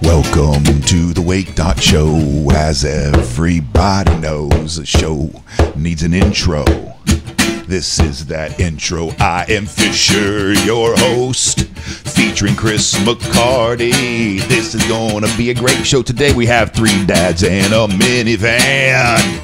Welcome to the Wake.Show. As everybody knows, the show needs an intro. This is that intro. I am Fisher, your host, featuring Chris McCarty. This is gonna be a great show today. We have three dads and a minivan.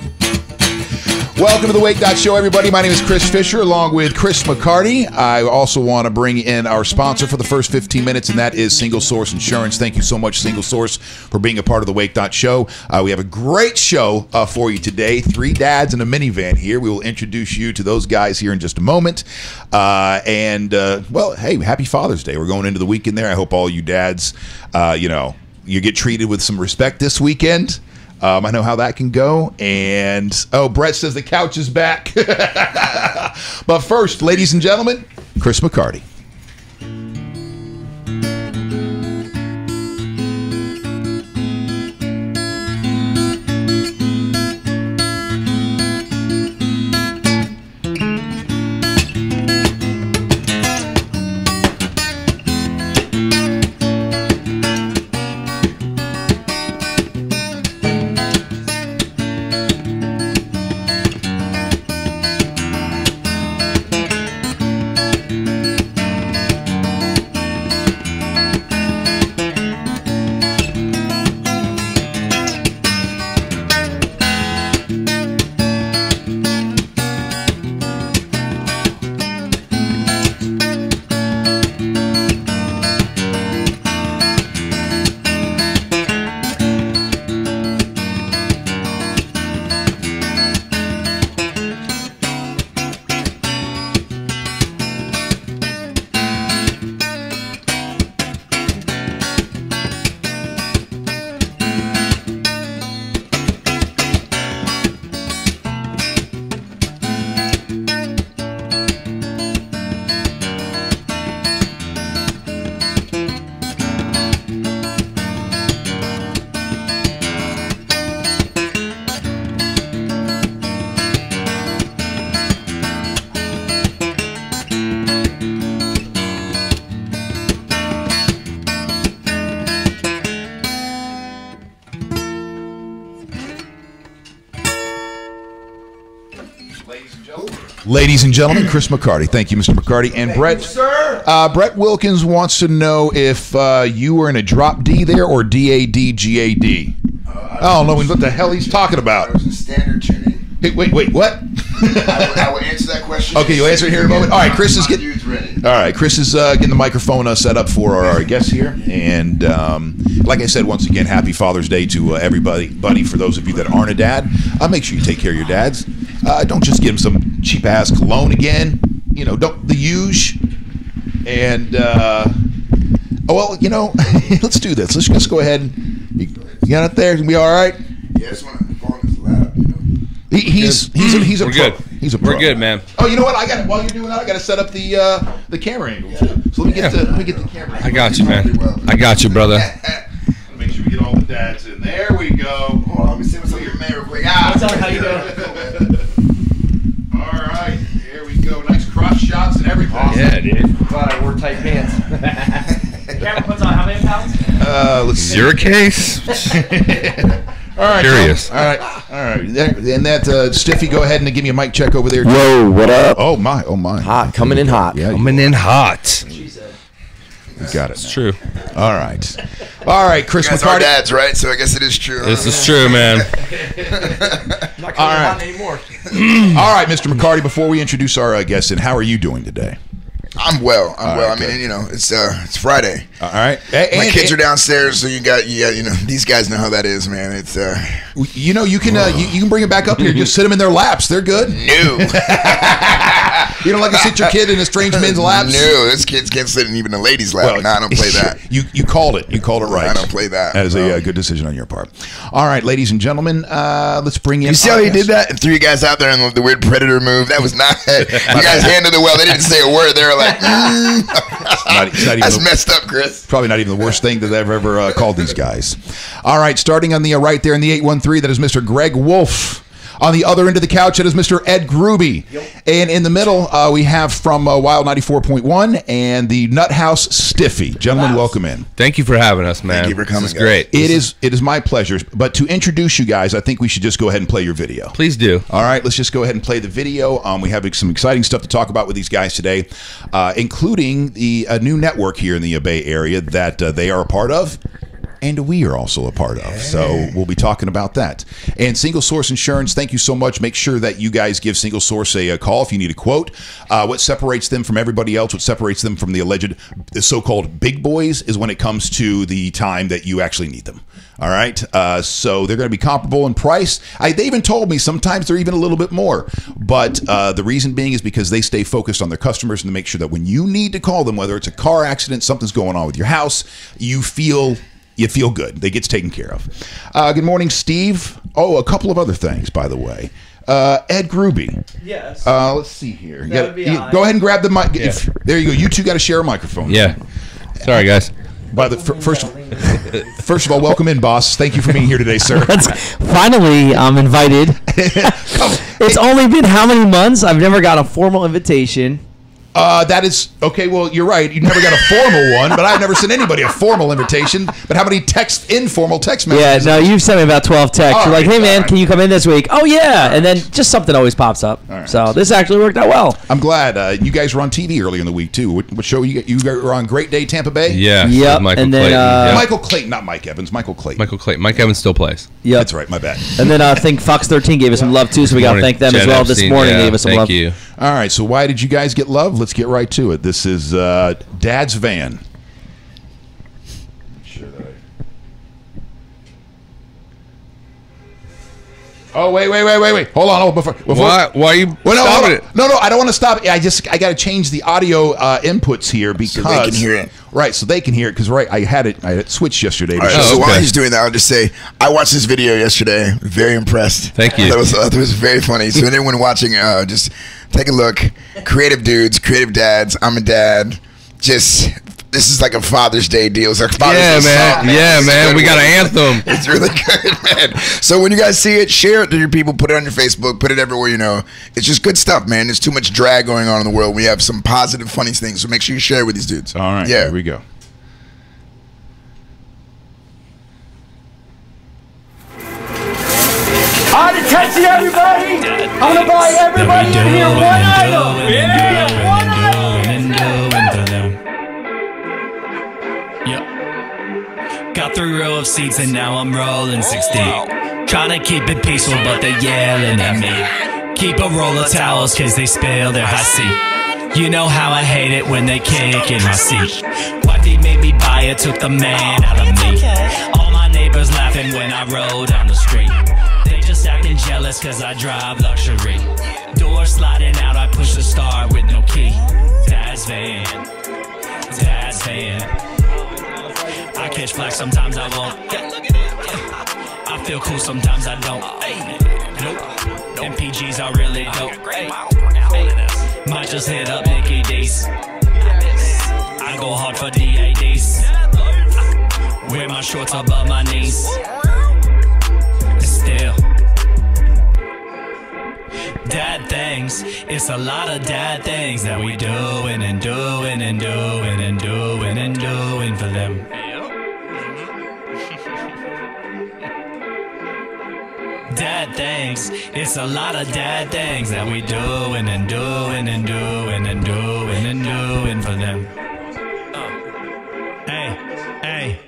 Welcome to the Wake.Show, everybody. My name is Chris Fisher, along with Chris McCarty. I also want to bring in our sponsor for the first 15 minutes, and that is Single Source Insurance. Thank you so much, Single Source, for being a part of the Wake.Show. We have a great show for you today. Three dads and a minivan here. We will introduce you to those guys here in just a moment. Well, hey, happy Father's Day. We're going into the weekend there. I hope all you dads, you get treated with some respect this weekend. I know how that can go. And, Brett says the couch is back. But first, ladies and gentlemen, Chris McCarty. Ladies and gentlemen, Chris McCarty. Thank you, Mr. McCarty. And Brett, Brett Wilkins wants to know if you were in a drop D there or D-A-D-G-A-D. I don't know what the hell he's talking about. I was in standard tuning. Hey, wait, what? I will answer that question. Okay, you'll answer it here in a moment. All right, Chris is getting. All right, Chris is getting the microphone set up for our guests here, and like I said, once again, happy Father's Day to everybody. For those of you that aren't a dad, make sure you take care of your dads. Don't just give them some cheap ass cologne again. Don't the huge. And let's do this. Let's just go ahead. You got it there? Gonna be all right. Yeah, I just want to phone is loud. He's a We're pro. good. He's a pro. We're good, man. Oh, you know what? While you're doing that, I got to set up the camera angle too. So let me get the camera angle. I got you, man. I got you, brother. Make sure we get all the dads in. There we go. Hold on, let me see what's on your man real quick. What's up? How you doing? All right, there we go. Nice cross shots and everything. Awesome. Yeah, dude. Glad I wore tight pants. The camera puts on how many pounds? Let's see. Your case? All right. Curious. All right. And that Stiffy, go ahead and give me a mic check over there. Whoa, what up? Oh my. Hot, coming in hot. Yeah, Coming in hot. you got it. It's true. All right, Chris You guys are McCarty. dads, right? So I guess it is true. This is true, man. Not coming All right. on anymore. All right, Mr. McCarty. Before we introduce our guests, how are you doing today? I'm well. All right, I mean, it's Friday. All right. My kids are downstairs, so you got, these guys know how that is, man. It's you can bring it back up here. Just sit them in their laps. They're good. new. You don't like to sit your kid in a strange man's laps? No, this kid's can't sit in even a lady's lap. Well, no, I don't play that. You called it. You called it right. I don't play that. That is a good decision on your part. All right, ladies and gentlemen, let's bring in. You see how he did that? And threw you guys out there in the weird predator move. That was not. You guys handled it well. They didn't say a word. They were like, it's not even that's messed up, Chris. Probably not even the worst thing that I've ever called these guys. All right, starting on the right there in the 813, that is Mr. Greg Wolf. On the other end of the couch, it is Mr. Ed Gruby. And in the middle, we have from Wild 94.1 and the Nut House Stiffy. Gentlemen, welcome in. Thank you for having us, man. Thank you for coming, This is great. It is my pleasure. But to introduce you guys, I think we should just go ahead and play your video. Please do. All right, let's just go ahead and play the video. We have some exciting stuff to talk about with these guys today, including the new network here in the Bay Area that they are a part of. And we are also a part of. So we'll be talking about that. And Single Source Insurance, thank you so much. Make sure that you guys give Single Source a call if you need a quote. What separates them from everybody else, what separates them from the alleged so-called big boys is when it comes to the time that you actually need them. All right? So they're going to be comparable in price. They even told me sometimes they're even a little bit more. But the reason being is because they stay focused on their customers and to make sure that when you need to call them, whether it's a car accident, something's going on with your house, you feel good. They gets taken care of. Good morning, Steve. Oh, a couple of other things, by the way. Ed Gruby. Yes. Let's see here. Go ahead and grab the mic. Yeah. There you go. You two got to share a microphone. Yeah. Sorry, guys. By the first of all, welcome in, boss. Thank you for being here today, sir. Finally, I'm invited. It's only been how many months? I've never got a formal invitation. That is okay. Well, you're right. You never got a formal one, but I've never sent anybody a formal invitation. But how many informal text messages? Yeah, no, you've sent me about 12 texts. You're like, hey, man, can you come in this week? Oh, yeah. And then just something always pops up. Right. So this actually worked out well. I'm glad. You guys were on TV earlier in the week, too. What show you were on? Great Day, Tampa Bay? Yeah. Yep. Michael and then, Clayton. Michael Clayton, not Mike Evans. Michael Clayton. Michael Clayton. Mike Evans still plays. Yep. That's right. My bad. And then I think Fox 13 gave us some love, too, so we got to thank them as well. This morning gave us some love. Thank you. All right, so why did you guys get love? Let's get right to it. This is Dad's Van. Oh, wait. Hold on. Before Why are you stopping it? No, I don't want to stop it. I got to change the audio inputs here because so they can hear it. Right, so they can hear it because I had it switched yesterday. All right, so while he's doing that, I'll just say I watched this video yesterday. Very impressed. Thank you. That was very funny. So anyone watching, just take a look. Creative dudes, creative dads. I'm a dad. This is like a Father's Day deal. It's like Father's Day song, man. Yeah, man. We got an anthem. It's really good, man. So when you guys see it, share it to your people. Put it on your Facebook. Put it everywhere you know. It's just good stuff, man. There's too much drag going on in the world. We have some positive, funny things. So make sure you share it with these dudes. All right. Yeah. Here we go. All right, attention, everybody. I'm going to buy everybody in here one item. Yeah, one item. Got 3 rows of seats and now I'm rolling 60. Trying to keep it peaceful but they're yelling at me. Keep a roll of towels cause they spill their hot seat. You know how I hate it when they kick in my seat. Wifey made me buy it, took the man out of me. All my neighbors laughing when I roll down the street. They just acting jealous cause I drive luxury. Door sliding out, I push the start with no key. Dad's van. Dad's van. I catch flack, sometimes I won't. I feel cool, sometimes I don't. Nope. MPGs are really dope. Might just hit up Nicky D's. I go hard for DADs. Wear my shorts above my knees. Still dad things. It's a lot of dad things that we doing and doing and doing and doing and doing for them. Dad things. It's a lot of dad things that we doing and doing and doing and doing and doing for them. Hey.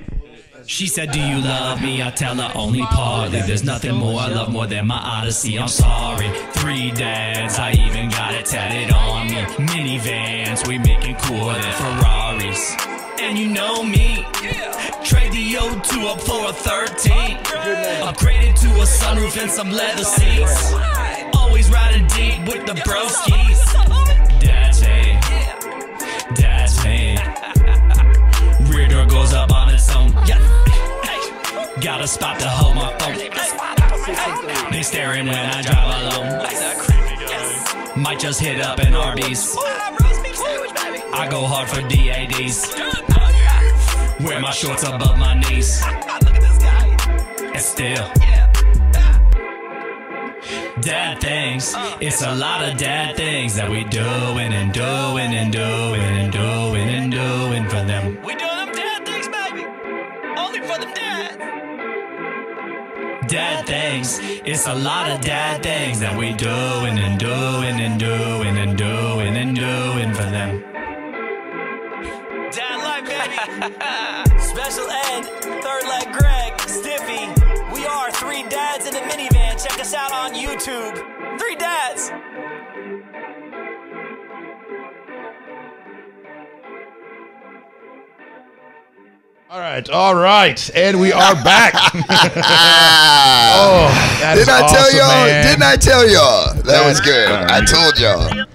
She said, do you love me? I tell her only partly. There's nothing more I love more than my odyssey. I'm sorry. 3 dads, I even got it tatted on me. Minivans, we making cooler than Ferraris. And you know me, trade the O2 up for a 13. Upgraded to a sunroof and some leather seats. Always riding deep with the broskies. Dad's van. Dad's van. Rear door goes up on its own. Got a spot to hold my phone. They staring when I drive alone. Might just hit up an Arby's. I go hard for DADs. Wear my shorts above my knees. And still Dad things. It's a lot of dad things that we doing and doing and doing and doing and doing for them. We doing them dad things, baby. Only for them dads. Dad things. It's a lot of dad things that we doing and doing and doing and doing and doing for them. Dad life, baby. Special Ed, Third Leg Greg, Stiffy. We are 3 dads in a minivan. Check us out on YouTube. 3 dads. All right, and we are back. Didn't I tell y'all? That was good. I told y'all.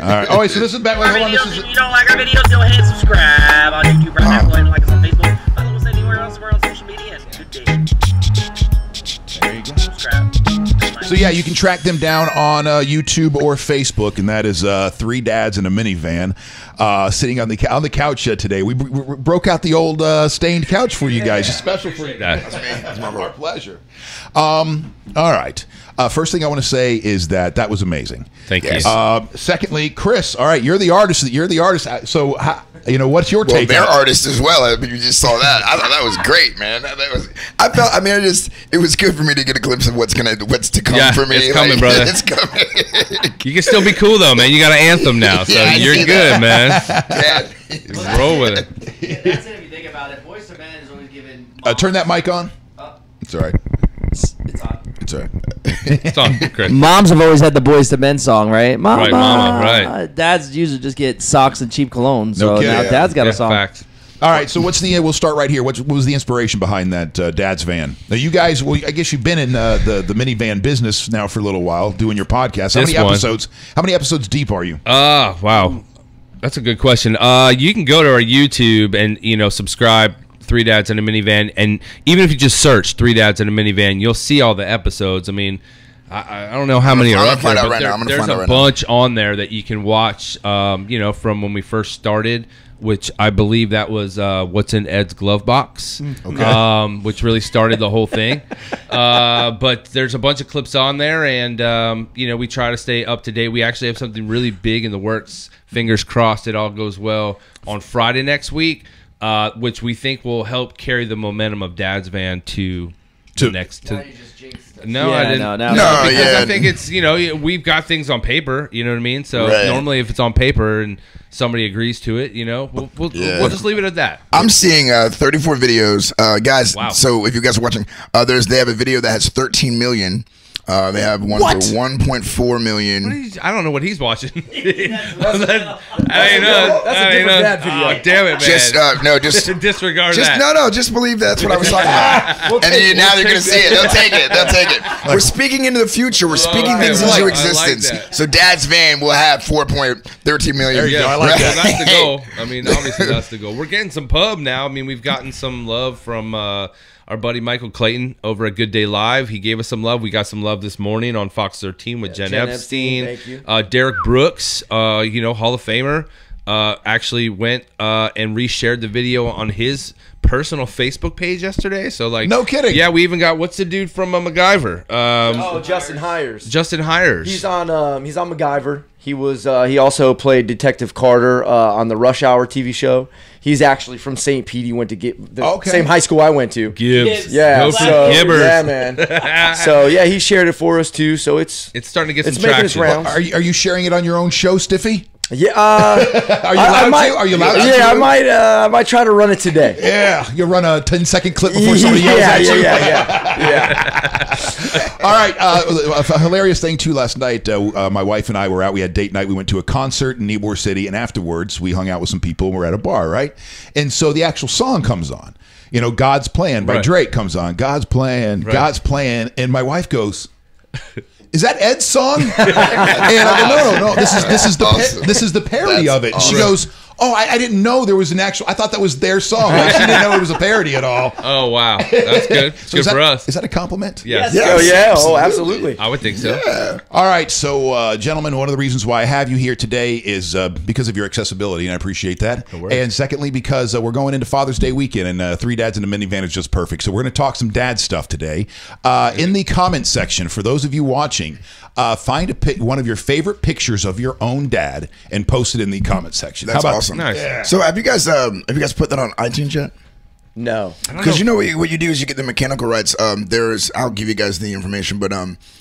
All right. Oh, wait, so this is back. Wait, hold on. If you don't like our videos, go ahead and subscribe on YouTube right now. Go ahead and like us on Facebook. Follow us anywhere else we're on social media. Good day. There you go. Subscribe. So yeah, you can track them down on YouTube or Facebook, and that is 3 dads in a minivan sitting on the couch today. We broke out the old stained couch for you guys, just special for you. That's my pleasure. All right. First thing I want to say is that was amazing. Thank you. Secondly, Chris, all right, you're the artist. So, what's your take? They're artists as well. I mean, you just saw that. I thought that was great, man. It was good for me to get a glimpse of what's to come for me. It's coming, brother. It's coming. You can still be cool though, man. You got an anthem now, so you're good, man. Yeah. Roll with it. That's it if you think about it. Voice of Man is always given. Turn that mic on. It's all right. It's on. It's all right. It's on, Chris. Moms have always had the Boys to Men song, right? Mama. Right, mama, right. Dads usually just get socks and cheap cologne. So kidding. now Dad's got a song. Facts. All right, so we'll start right here. What was the inspiration behind that Dad's van? Now, you guys, I guess you've been in the minivan business now for a little while, doing your podcast. How many episodes deep are you? Wow. That's a good question. You can go to our YouTube and, subscribe, 3 Dads in a Minivan, and even if you just search 3 Dads in a Minivan, you'll see all the episodes. I mean, I don't know how many are up there, but there's a bunch on there that you can watch, from when we first started, which I believe that was What's in Ed's Glove Box, which really started the whole thing. But there's a bunch of clips on there, and, we try to stay up to date. We actually have something really big in the works. Fingers crossed it all goes well on Friday next week, which we think will help carry the momentum of Dad's Van to next. No, I didn't. No, because I think it's, we've got things on paper, you know what I mean? So normally if it's on paper and somebody agrees to it, we'll just leave it at that. I'm seeing 34 videos. Guys, so if you guys are watching, they have a video that has 13 million. They have one for 1.4 million. I don't know what he's watching. That's a different dad video. Oh, damn it, man. Just disregard that. No, just believe that's what I was talking about. Now they're going to see it. They'll take it. We're speaking into the future. We're speaking things into existence. So Dad's Van will have 4.13 million. There you go. I like that. That's the goal. I mean, obviously that's the goal. We're getting some pub now. I mean, we've gotten some love from our buddy Michael Clayton over at Good Day Live. He gave us some love. We got some love this morning on Fox 13 with Jen Epstein. Thank you. Derek Brooks, Hall of Famer, actually went and reshared the video on his personal Facebook page yesterday. So, no kidding. Yeah, we even got, what's the dude from MacGyver? Justin Hires. Justin Hires. He's on MacGyver. He was he also played Detective Carter on the Rush Hour TV show. He's actually from St. Pete. He went to the same high school I went to. Gibbs. Yeah. Go for Gibbers. Yeah, man. So yeah, he shared it for us too. So it's starting to get some making its traction. rounds. Are you sharing it on your own show, Stiffy? Yeah. Are you allowed to? Yeah, I might try to run it today. Yeah, you run a 10-second clip before somebody yells at you. Yeah. All right. A hilarious thing too. Last night, my wife and I were out. We had date night. We went to a concert in Ybor City, and afterwards, we hung out with some people. And we're at a bar, right? And so the actual song comes on. God's Plan by Drake comes on. God's Plan, God's Plan, and my wife goes, "Is that Ed's song?" And I go, "No. This is the parody of it." And she goes, Oh, I didn't know there was an actual. I thought that was their song. Like, she didn't know it was a parody at all. Oh wow, that's good. So Good for us. Is that a compliment? Yes. Oh yeah. Oh, absolutely. I would think so. Yeah. All right, so gentlemen, one of the reasons why I have you here today is because of your accessibility, and I appreciate that. And secondly, because we're going into Father's Day weekend, and 3 Dads in a Minivan is just perfect. So we're going to talk some dad stuff today. In the comment section, for those of you watching, find one of your favorite pictures of your own dad and post it in the comment section. That's How about awesome. Nice. Yeah. So have you guys put that on iTunes yet? No. Because you know what you do is you get the mechanical rights. I'll give you guys the information, but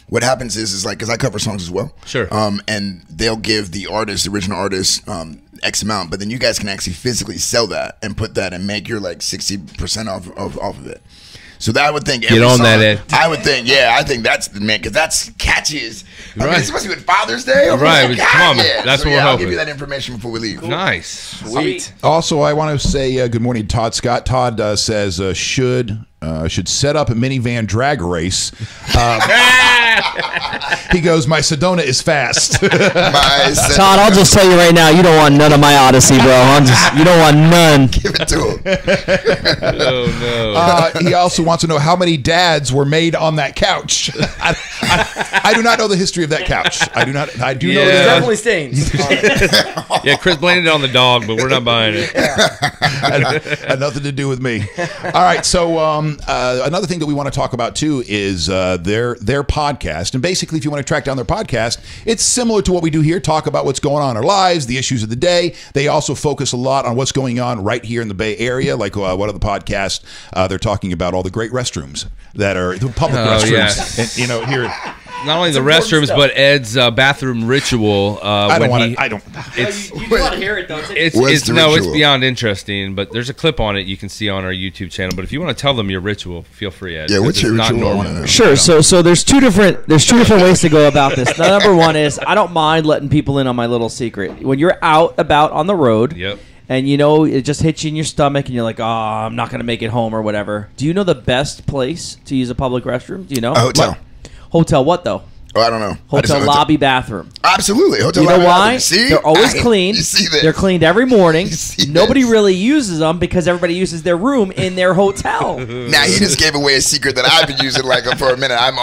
what happens is like, because I cover songs as well. Sure. And they'll give the original artist, X amount, but then you guys can actually physically sell that and put that and make your like 60% off of it. So that I would think Get on song, that, Ed. I would think, I think that's the man, because that's catchy as. I mean, Right. especially with Father's Day. Right, Like, come on, man. yeah. That's So, what we're I'll hoping. give you that information before we leave. Nice. Sweet. Also, I want to say good morning to Todd Scott. Todd says should set up a minivan drag race. He goes, my Sedona is fast. Todd, I'll just tell you right now, you don't want none of my Odyssey, bro. You don't want none. Give it to him. Oh no. He also wants to know how many dads were made on that couch. I do not know the history of that couch. I do not. I do know There's that. definitely stains. Yeah, Chris blamed it on the dog, but we're not buying it. Had nothing to do with me. All right. So another thing that we want to talk about too is their podcast. And basically, if you want to track down their podcast, it's similar to what we do here. Talk about what's going on in our lives, the issues of the day. They also focus a lot on what's going on right here in the Bay Area. Like one of the podcasts, they're talking about all the great restrooms that are the public restrooms. Yes. And, you know, here. Not only the restrooms, but Ed's bathroom ritual. I don't want to. I don't. It's You want to hear it, though. it's the no, it's ritual? beyond interesting. But there's a clip on it you can see on our YouTube channel. But if you want to tell them your ritual, feel free, Ed. Yeah, what's It's your not ritual? I normal. wanna know. Sure. So there's two different ways to go about this. The number one is I don't mind letting people in on my little secret. When you're out about on the road, Yep. and you know it just hits you in your stomach, and you're like, oh, I'm not gonna make it home or whatever. Do you know the best place to use a public restroom? Do you know? A hotel. Hotel what though? Oh, I don't know. I just Hotel know lobby bathroom. Absolutely. Hotel You know lobby why? bathroom. See? They're always clean. You see this? They're cleaned every morning. You see Nobody this? really uses them because everybody uses their room in their hotel. Now he just gave away a secret that I've been using like for a minute. I'm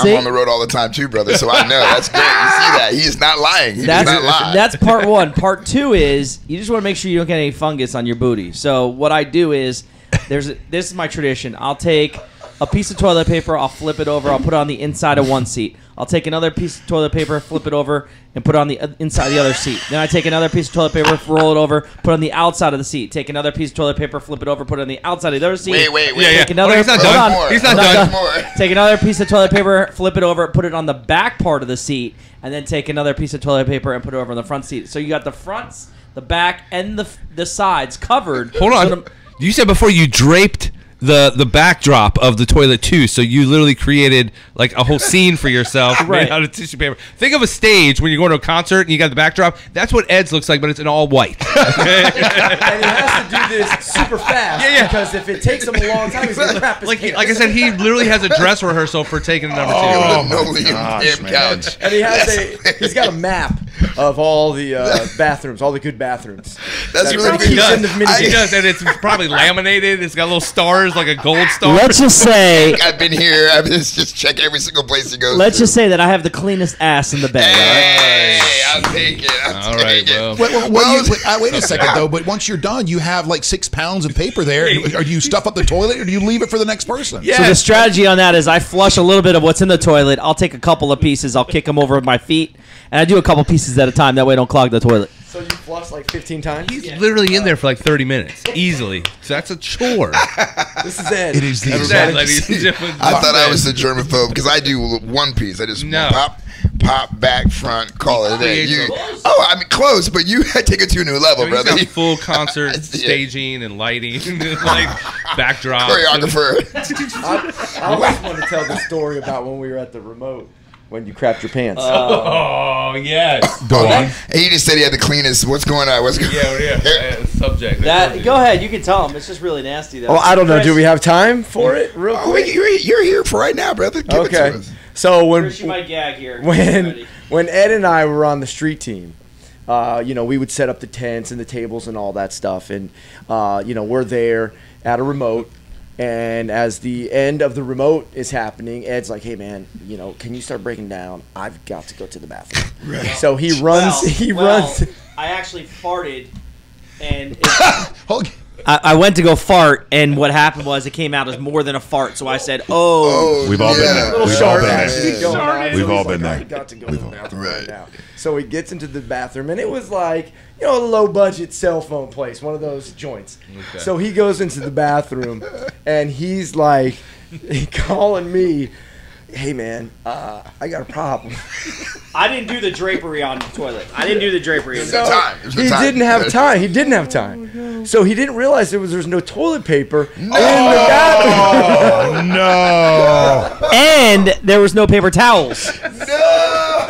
See? on the road all the time too, brother. So I know that's great. You see that? He is not lying. He does not lie. That's part one. Part two is you just want to make sure you don't get any fungus on your booty. So what I do is this is my tradition. I'll take a piece of toilet paper, I'll flip it over, I'll put it on the inside of one seat. I'll take another piece of toilet paper, flip it over, and put it on the inside of the other seat. Then I take another piece of toilet paper, roll it over, put it on the outside of the seat. Take another piece of toilet paper, flip it over, put it on the outside of the other seat. Wait. Take another. Oh, he's not hold done. on. He's not I'm done. More. Take another piece of toilet paper, flip it over, put it on the back part of the seat, and then take another piece of toilet paper and put it over on the front seat. So you got the fronts, the back, and the sides covered. Hold on. You said before you draped the backdrop of the toilet too, so you literally created like a whole scene for yourself Right. made out of tissue paper. Think of a stage when you're going to a concert and you got the backdrop. That's what Ed's looks like, but it's in all white. And he has to do this super fast Yeah. because if it takes him a long time, he's gonna crap his like pants. I said, he literally has a dress rehearsal for taking number two. Oh, no, my Liam. gosh, Damn man. couch. And he's got a map of all the bathrooms, all the good bathrooms. That's That really probably good. keeps in the minivan. He does, and it's probably laminated. It's got little stars, like a gold star. Let's just say, I've been here. I've just check every single place he goes. let's to. just say that I have the cleanest ass in the bed. Hey, I'll take it. All right, well. Wait a second though. But once you're done, you have like 6 pounds of paper there. Or do you stuff up the toilet, or do you leave it for the next person? So the strategy on that is I flush a little bit of what's in the toilet. I'll take a couple of pieces. I'll kick them over with my feet, and I do a couple pieces at a time. That way, I don't clog the toilet. So you flush like 15 times? He's literally in there for like 30 minutes, easily. So that's a chore. This is Ed. It is the That's exact. Ed, ladies and gentlemen. I thought I was the germaphobe because I do one piece. I just No. pop, back, front, call it a day. creates You, a- I mean, close, but you take it to a new level, He's brother. got full concert Yeah. staging and lighting, and like backdrop. Choreographer. I always want to tell the story about when we were at the remote when you crapped your pants. Oh yes. Go on. He just said he had the cleanest. What's going on? What's going on? Yeah. Subject. Go ahead. You can tell them. It's just really nasty, though. Oh, I don't know. Do we have time for it real Oh, quick? you're here for right now, brother. Give it to Okay. us. So Chris, you might gag here. when Ed and I were on the street team, we would set up the tents and the tables and all that stuff. And, we're there at a remote. And as the end of the remote is happening, Ed's like, "Hey man, can you start breaking down? I've got to go to the bathroom." Right. So he runs. Runs. I actually farted, and I went to go fart, and what happened was it came out as more than a fart. So I said, "Oh, we've all been there. We've all been there. We've all been there. I got to go to the bathroom right now." So he gets into the bathroom, and it was like, a low-budget cell phone place, one of those joints. Okay. So he goes into the bathroom, and he's like calling me, "Hey, man, I got a problem." I didn't do the drapery on the toilet. I didn't do the drapery. So he didn't have time. He didn't have time. So he didn't realize there's no toilet paper in the bathroom. Oh, no. And there was no paper towels. No.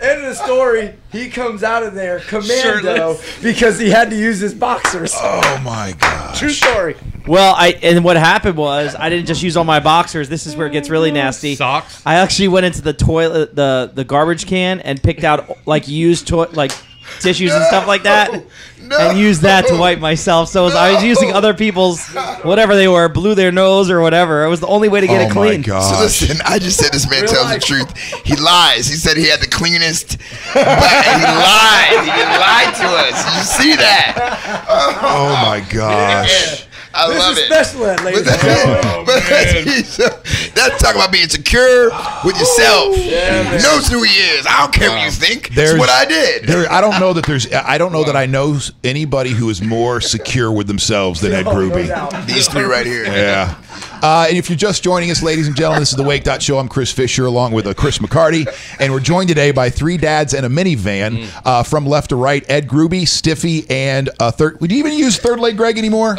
End of the story. He comes out of there commando because he had to use his boxers. Oh my gosh. True story. Well, and what happened was I didn't just use all my boxers. This is where it gets really nasty. Socks. I actually went into the toilet, the garbage can, and picked out used tissues and stuff like that, and used that to wipe myself. So I was using other people's whatever they were, blew their nose or whatever. It was the only way to get it clean. My gosh. So listen, I just said this man tells the truth. He lies. He said he had the cleanest, but he lied. He lied to us. Did you see that? Oh my gosh. I love it. Special ed, ladies and gentlemen. That's talking about being secure with yourself. Knows who he is. I don't care what you think. That's what I did. I don't know that I know anybody who is more secure with themselves than Ed Gruby. These three right here. Yeah. And if you're just joining us, ladies and gentlemen, this is the Wake.Show. I'm Chris Fisher along with Chris McCarty. And we're joined today by three dads and a minivan from left to right. Ed Gruby, Stiffy, and third. Would you even use third leg Greg anymore?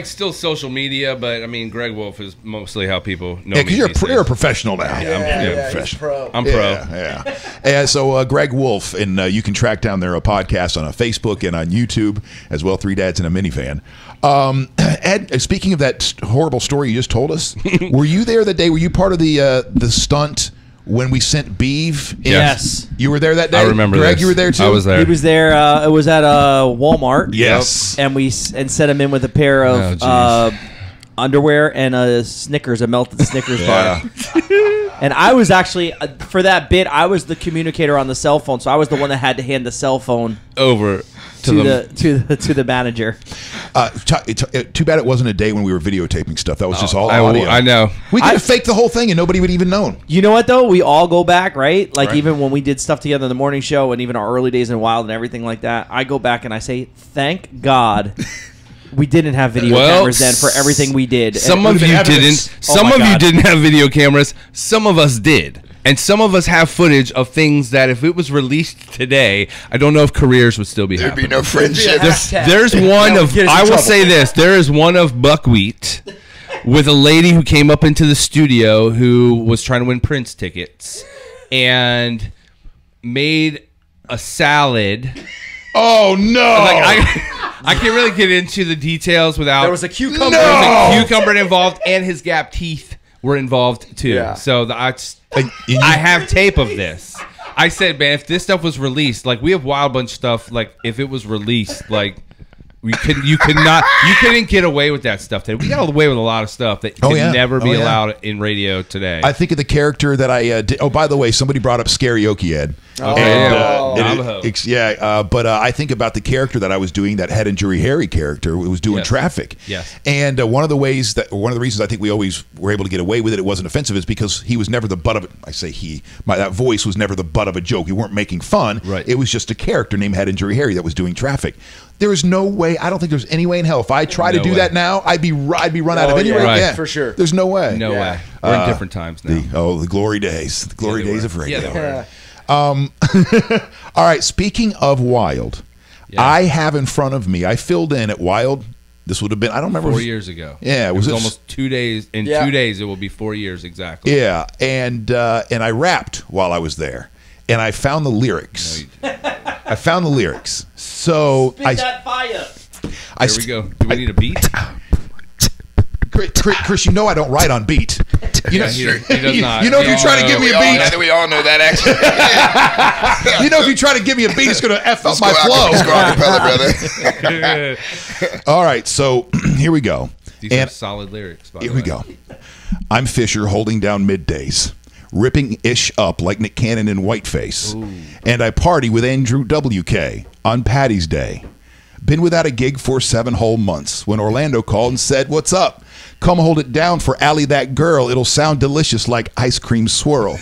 It's still social media, but I mean, Greg Wolf is mostly how people know me. Yeah, because you're a professional now. I'm professional. I'm pro. Yeah. And so Greg Wolf, and you can track down their podcast on Facebook and on YouTube as well. Three dads and a minivan. Ed, speaking of that horrible story you just told us, were you there that day? Were you part of the stunt when we sent Beeve? Yes. You were there that day? I remember Greg, this. you were there too? I was there. He was there. It was at Walmart. Yes. And we set him in with a pair of underwear and a Snickers, a melted Snickers bar. And I was actually, for that bit, I was the communicator on the cell phone, so I was the one that had to hand the cell phone over to the manager. Too bad it wasn't a day when we were videotaping stuff. That was just all audio. I know. We could have faked the whole thing and nobody would even known. You know what, though? We all go back, right? Even when we did stuff together in the morning show and even our early days in Wild and everything like that, I go back and I say, thank God we didn't have video cameras then for everything we did. Some of you didn't. Some of you didn't have video cameras. Some of us did. And some of us have footage of things that if it was released today, I don't know if careers would still be happening. There'd be no friendship. There's one of, I will say this, there is one of buckwheat with a lady who came up into the studio who was trying to win Prince tickets and made a salad. Oh, no. I can't really get into the details without. There was a cucumber. There was a cucumber involved, and his gap teeth were involved too. Yeah. So I have tape of this. I said, man, if this stuff was released, we have Wild Bunch stuff. If it was released, you couldn't get away with that stuff today. We got away with a lot of stuff that could never be allowed in radio today. I think of the character that I did. Oh, by the way, somebody brought up Scarioki, Ed. But I think about the character that I was doing, that head and jury Harry character. It was doing traffic. Yes. And one of the reasons I think we always were able to get away with it wasn't offensive is because he was never the butt of it. I say he. That voice was never the butt of a joke. You weren't making fun. Right. It was just a character named Head and Jury Harry that was doing traffic. There is no way. I don't think there's any way in hell. If I try to do that now, I'd be run out of anywhere. Right. For sure. There's no way. No way. We're in different times now. The glory days. The glory days of radio. Yeah, all right. Speaking of Wild, I have in front of me. I filled in at Wild. This would have been. I don't remember. 4 years ago. Yeah, it was almost 2 days. In 2 days, it will be 4 years exactly. Yeah, and I rapped while I was there, and I found the lyrics. I found the lyrics. So Spit that fire. Here we go. Do we need a beat? Chris, you know I don't write on beat. You know, he does not. You know, if you're trying to give me a beat, I think we all know that actually. you know, if you try to give me a beat, it's going to F up my flow. Let's go acapella, brother. All right, so here we go. These are solid lyrics. Here we go. I'm Fisher holding down middays, ripping Ish up like Nick Cannon in Whiteface. Ooh. And I party with Andrew WK on Patty's Day. Been without a gig for 7 whole months when Orlando called and said, "What's up? Come hold it down for Allie that girl. It'll sound delicious like ice cream swirl."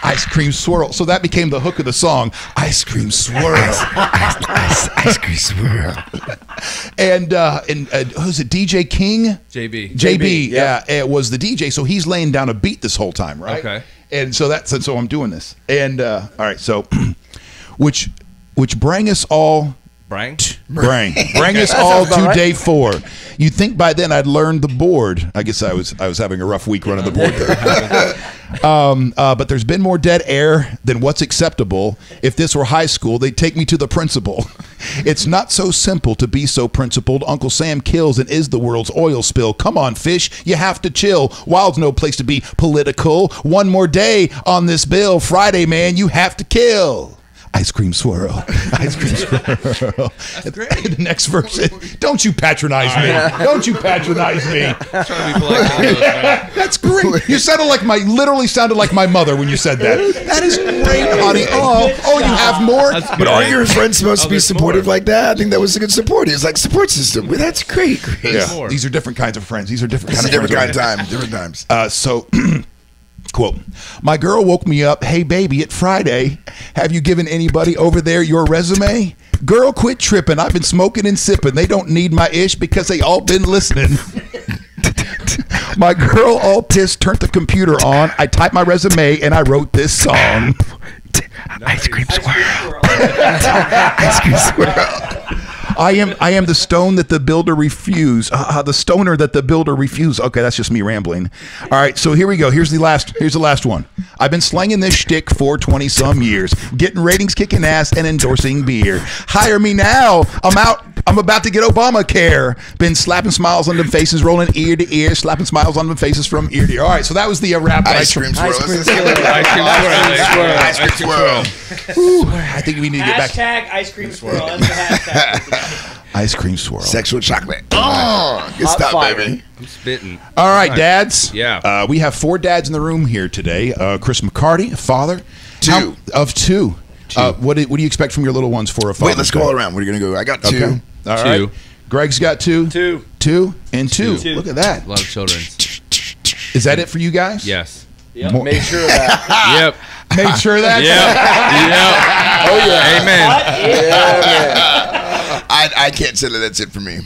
Ice cream swirl. So that became the hook of the song. Ice cream swirl. Ice cream swirl. And who's it? DJ King? JB. Yeah, it was the DJ. So he's laying down a beat this whole time, right? Okay. And so so I'm doing this. And all right, so which bring us all. Bring us all to day 4. You'd think by then I'd learned the board. I guess I was having a rough week running the board there. But there's been more dead air than what's acceptable. If this were high school, they'd take me to the principal. It's not so simple to be so principled. Uncle Sam kills and is the world's oil spill. Come on, Fish, you have to chill. Wild's no place to be political. One more day on this bill. Friday, man, you have to kill. Ice cream swirl. Ice cream swirl. That's great. The next verse. Don't you patronize me. Don't you patronize me. That's great. You sounded like literally sounded like my mother when you said that. That is great, honey. Oh, you have more? But are your friends supposed to be supportive like that? I think that was a good support. It's like support system. Well, that's great. Yeah. These are different kinds of friends. These are different kinds of friends. Different times. So... Quote, my girl woke me up, "Hey baby, it's Friday. Have you given anybody over there your resume? Girl, quit tripping. I've been smoking and sipping. They don't need my ish because they all been listening." My girl all pissed turned the computer on. I typed my resume and I wrote this song. Ice cream swirl. Ice cream swirl. I am the stone that the builder refused. The stoner that the builder refused. Okay, that's just me rambling. All right, so here we go. Here's the last one. I've been slanging this shtick for 20 some years, getting ratings, kicking ass, and endorsing beer. Hire me now. I'm about to get Obamacare. Been slapping smiles on them faces, rolling ear to ear, slapping smiles on them faces from ear to ear. All right, so that was the rap. Ice cream swirl. Ice cream swirl. I think we need to get back. Hashtag ice cream swirl. That's the hashtag. Ice cream swirl. Sexual chocolate. Oh, good stuff, baby. I'm spitting. All right, dads. Yeah. We have 4 dads in the room here today. Chris McCarty, a father. 2. Of 2. What do you expect from your little ones for a father? Wait, let's go all around. What are you going to go? I got 2. Okay. All right. Greg's got 2. 2. 2 and 2. Look at that. A lot of children. Is that it for you guys? Yes. Yep. Made sure of that. Yep. Made sure of that? Yep. Oh, yeah. Amen. I can't say that that's it for me.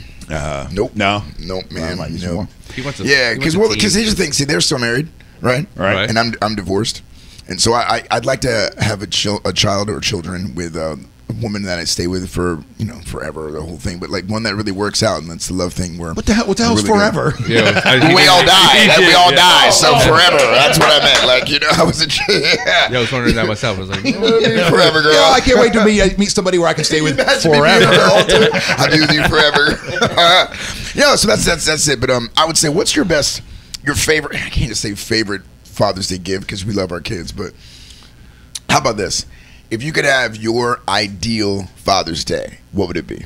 Nope. No, man. No. He wants a, because here's the thing. See, they're still married, right? Right. And I'm divorced, and so I'd like to have a child or children with a woman that I stay with for forever, the whole thing. But like one that really works out, and that's the love thing. Where what the hell's really forever? Yeah, we all die. We all die. So forever. That's what I meant. Like I was a yeah. I was wondering that myself. I was like, forever, girl. Yeah, I can't wait to meet somebody where I can stay with forever. I'll be with you forever. So that's it. But I would say, what's your favorite? I can't just say favorite Father's Day gift because we love our kids. But how about this? If you could have your ideal Father's Day, what would it be?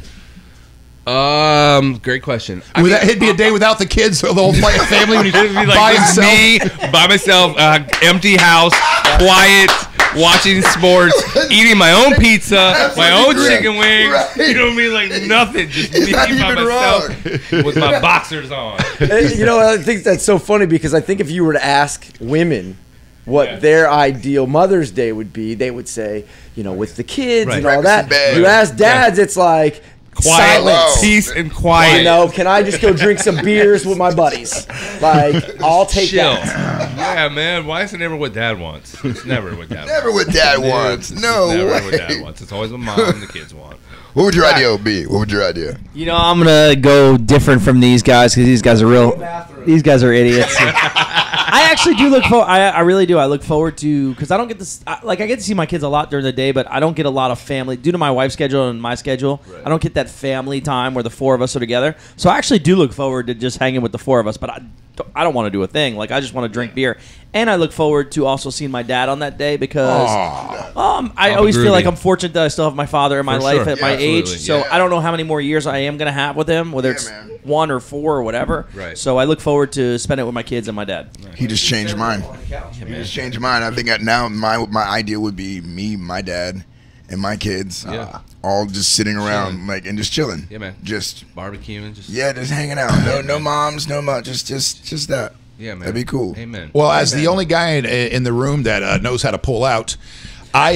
Great question. It'd be a day without the kids, or the whole family when he'd be like by himself. Me, by myself, empty house, quiet, watching sports, eating my own pizza, my own chicken wings. Right. You know what I mean? Like nothing, just me by myself with my boxers on. I think that's so funny because I think if you were to ask women what their ideal Mother's Day would be, they would say, with the kids and all that. You ask dads, it's like quiet, silence, peace and quiet. Can I just go drink some beers with my buddies? Like, I'll take that. Yeah, man. Why is it never what Dad wants? It's never what Dad wants. Never what Dad wants. No never way. What Dad wants. It's always what Mom and the kids want. What would your idea be? What would your idea? I'm gonna go different from these guys because these guys are These guys are idiots. I actually do look forward. I really do. I look forward to because I don't get this. I get to see my kids a lot during the day, but I don't get a lot of family due to my wife's schedule and my schedule. Right. I don't get that family time where the 4 of us are together. So I actually do look forward to just hanging with the 4 of us. But I don't want to do a thing. Like, I just want to drink beer. And I look forward to also seeing my dad on that day because I always feel like I'm fortunate that I still have my father in my life at my age. So I don't know how many more years I am going to have with him, whether it's 1 or 4 or whatever. Right. So I look forward to spending it with my kids and my dad. He just changed mine. He just changed mine. I think now my ideal would be me, my dad, and my kids. All just sitting around and just chilling. Yeah, man. Just barbecuing. Just hanging out. No moms, no mom. Just that. Yeah, man. That'd be cool. Amen. Well, as the only guy in the room that knows how to pull out, I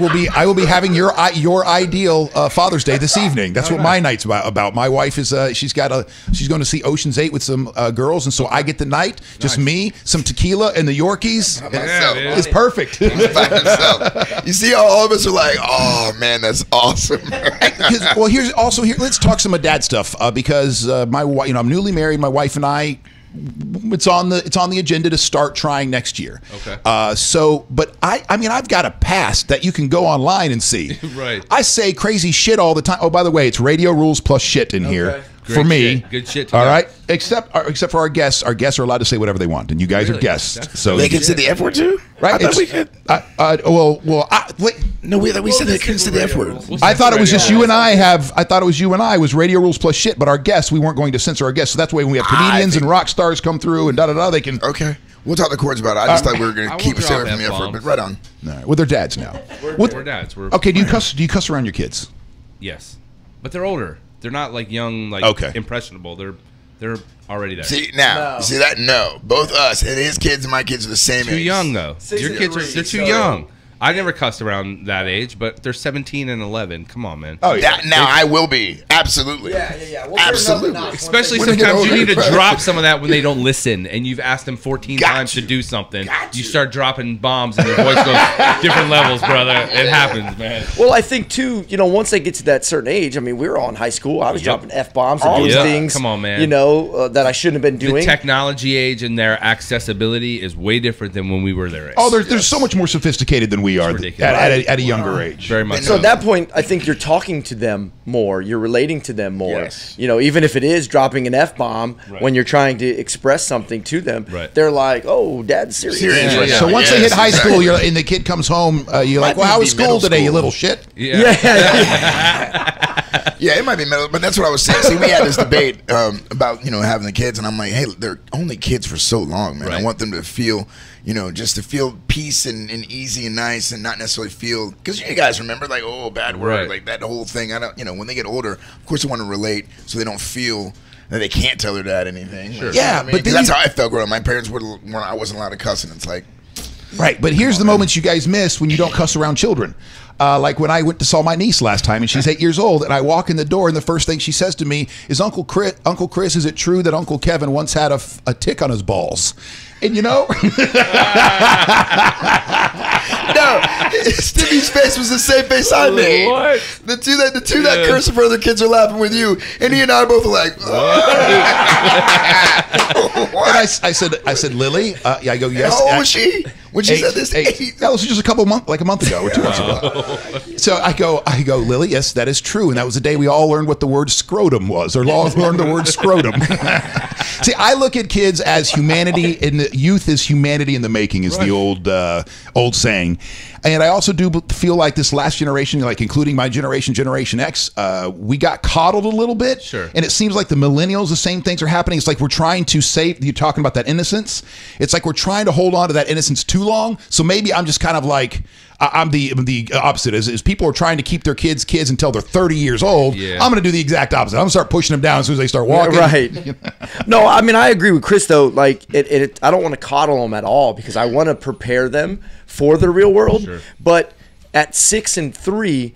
will be having your ideal Father's Day this evening. That's what my night's about. My wife is she's going to see Ocean's 8 with some girls, and so I get the night, just me, some tequila, and the Yorkies. It's perfect. By himself. You see, all of us are like, oh man, that's awesome. Well, let's talk some of dad stuff because my wife, I'm newly married. My wife and I. It's on the agenda to start trying next year. Okay. But I've got a pass that you can go online and see. Right. I say crazy shit all the time. Oh, by the way, it's radio rules plus shit in here for me. Good shit. All right. Except for our guests. Our guests are allowed to say whatever they want, and you guys are guests. So they can say the F word too. Right. I thought we could. Wait. No, we said they couldn't say the F word. I thought it was just you and I I thought it was you and I was radio rules plus shit, but our guests, we weren't going to censor our guests. So that's why when we have comedians and rock stars come through and they can. Okay. We'll talk to the courts about it. I just thought we were going to keep a sailor from the F word, but right on. All right. Well, they're dads now. We're dads. Okay. Do you cuss around your kids? Yes, but they're older. They're not like young, impressionable. They're already there. See now, see that? No, both us and his kids and my kids are the same age. Too young though. Your kids they're too young. I never cussed around that age, but they're 17 and 11. Come on, man. Oh yeah. I will be absolutely. Yeah. We'll absolutely. Especially sometimes you need to drop some of that when they don't listen, and you've asked them 14 times to do something. You start dropping bombs, and your voice goes different levels, brother. It happens, man. Well, I think too. Once they get to that certain age, we were all in high school. I was dropping F-bombs and doing things. Come on, man. That I shouldn't have been doing. The technology age and their accessibility is way different than when we were their age. Oh, they're so much more sophisticated than we are at a younger age. Very much. So at that point, I think you're talking to them more. You're relating to them more. Yes. Even if it is dropping an F-bomb when you're trying to express something to them, they're like, "Oh, Dad's serious." Right now. So once they hit high school, and the kid comes home, you're like, "Well, how was school today, you little shit?" Yeah. Yeah, it might be middle, but that's what I was saying. See, we had this debate about having the kids, and I'm like, hey, they're only kids for so long, man. I want them to feel, just to feel peace and easy and nice, and not necessarily feel, because you guys remember bad word, like that whole thing. I don't, when they get older, of course they want to relate, so they don't feel that they can't tell their dad anything. Sure. Yeah, but that's how I felt growing up. My parents I wasn't allowed to cuss, and it's like. Right, but here's the moments you guys miss when you don't cuss around children. Like when I went to saw my niece last time, and she's 8 years old, and I walk in the door, and the first thing she says to me is, Uncle Chris, is it true that Uncle Kevin once had a tick on his balls? And No, Stimmy's face was the same face I made. What? The two that curse in front of the kids are laughing with you, and he and I both are like, what? And I said, Lily. I go, yes. How old was she when she said this? 8. Yeah, this was just a month ago or 2 months ago. So I go, Lily, yes, that is true, and that was the day we all learned what the word scrotum was, or learned the word scrotum. See, I look at kids as humanity, and youth is humanity in the making, is the old saying. And I also do feel like this last generation, like including my generation, Generation X, we got coddled a little bit. Sure. And it seems like the millennials, the same things are happening. It's like we're trying to save, you're talking about that innocence. It's like we're trying to hold on to that innocence too long. So maybe I'm just kind of like, I'm the opposite. Is people are trying to keep their kids until they're 30 years old. Yeah. I'm going to do the exact opposite. I'm going to start pushing them down as soon as they start walking. Yeah, right. No, I agree with Chris though. Like I don't want to coddle them at all because I want to prepare them for the real world. Sure. But at 6 and 3,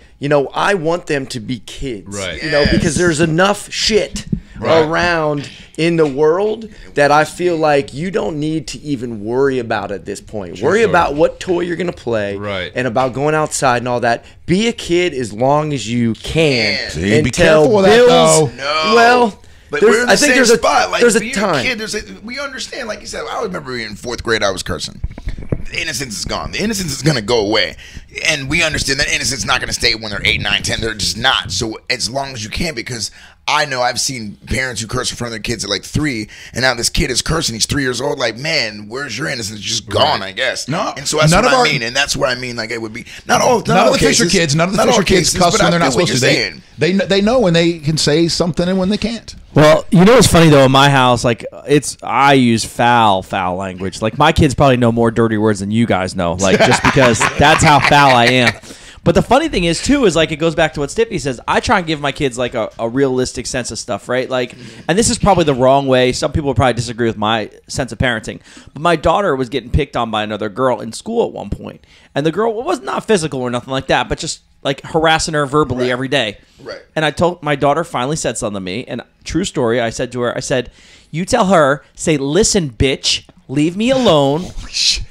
I want them to be kids. Right. Because there's enough shit around in the world that I feel like you don't need to even worry about at this point. Worry about what toy you're going to play and about going outside and all that. Be a kid as long as you can. See, be careful with that, though. No. Well, but we're in the same spot. Like, there's a time. We understand, like you said. I remember in 4th grade, I was cursing. the innocence is gone. The innocence is going to go away. And we understand that innocence is not going to stay when they're 8, 9, 10. They're just not. So as long as you can, because I know I've seen parents who curse in front of their kids at like 3, and now this kid is cursing. He's 3 years old. Like, man, where's your innocence? It's just gone, I guess. No, and so that's none what of I our- mean. And that's what I mean. Like, it would be not all None of the Fisher kids. None of the Fisher kids cuss when they're not supposed to. They know when they can say something and when they can't. Well, you know what's funny though? In my house, like I use foul language. Like my kids probably know more dirty words than you guys know. Like just because that's how foul I am. But the funny thing is too is like it goes back to what Stippy says. I try and give my kids like a realistic sense of stuff, right? Like, and this is probably the wrong way. Some people will probably disagree with my sense of parenting. But my daughter was getting picked on by another girl in school at one point, and the girl was not physical or nothing like that, but just like harassing her verbally every day. Right. And I told my daughter finally said something to me, and true story. I said to her, I said, "You tell her, say, listen, bitch, leave me alone,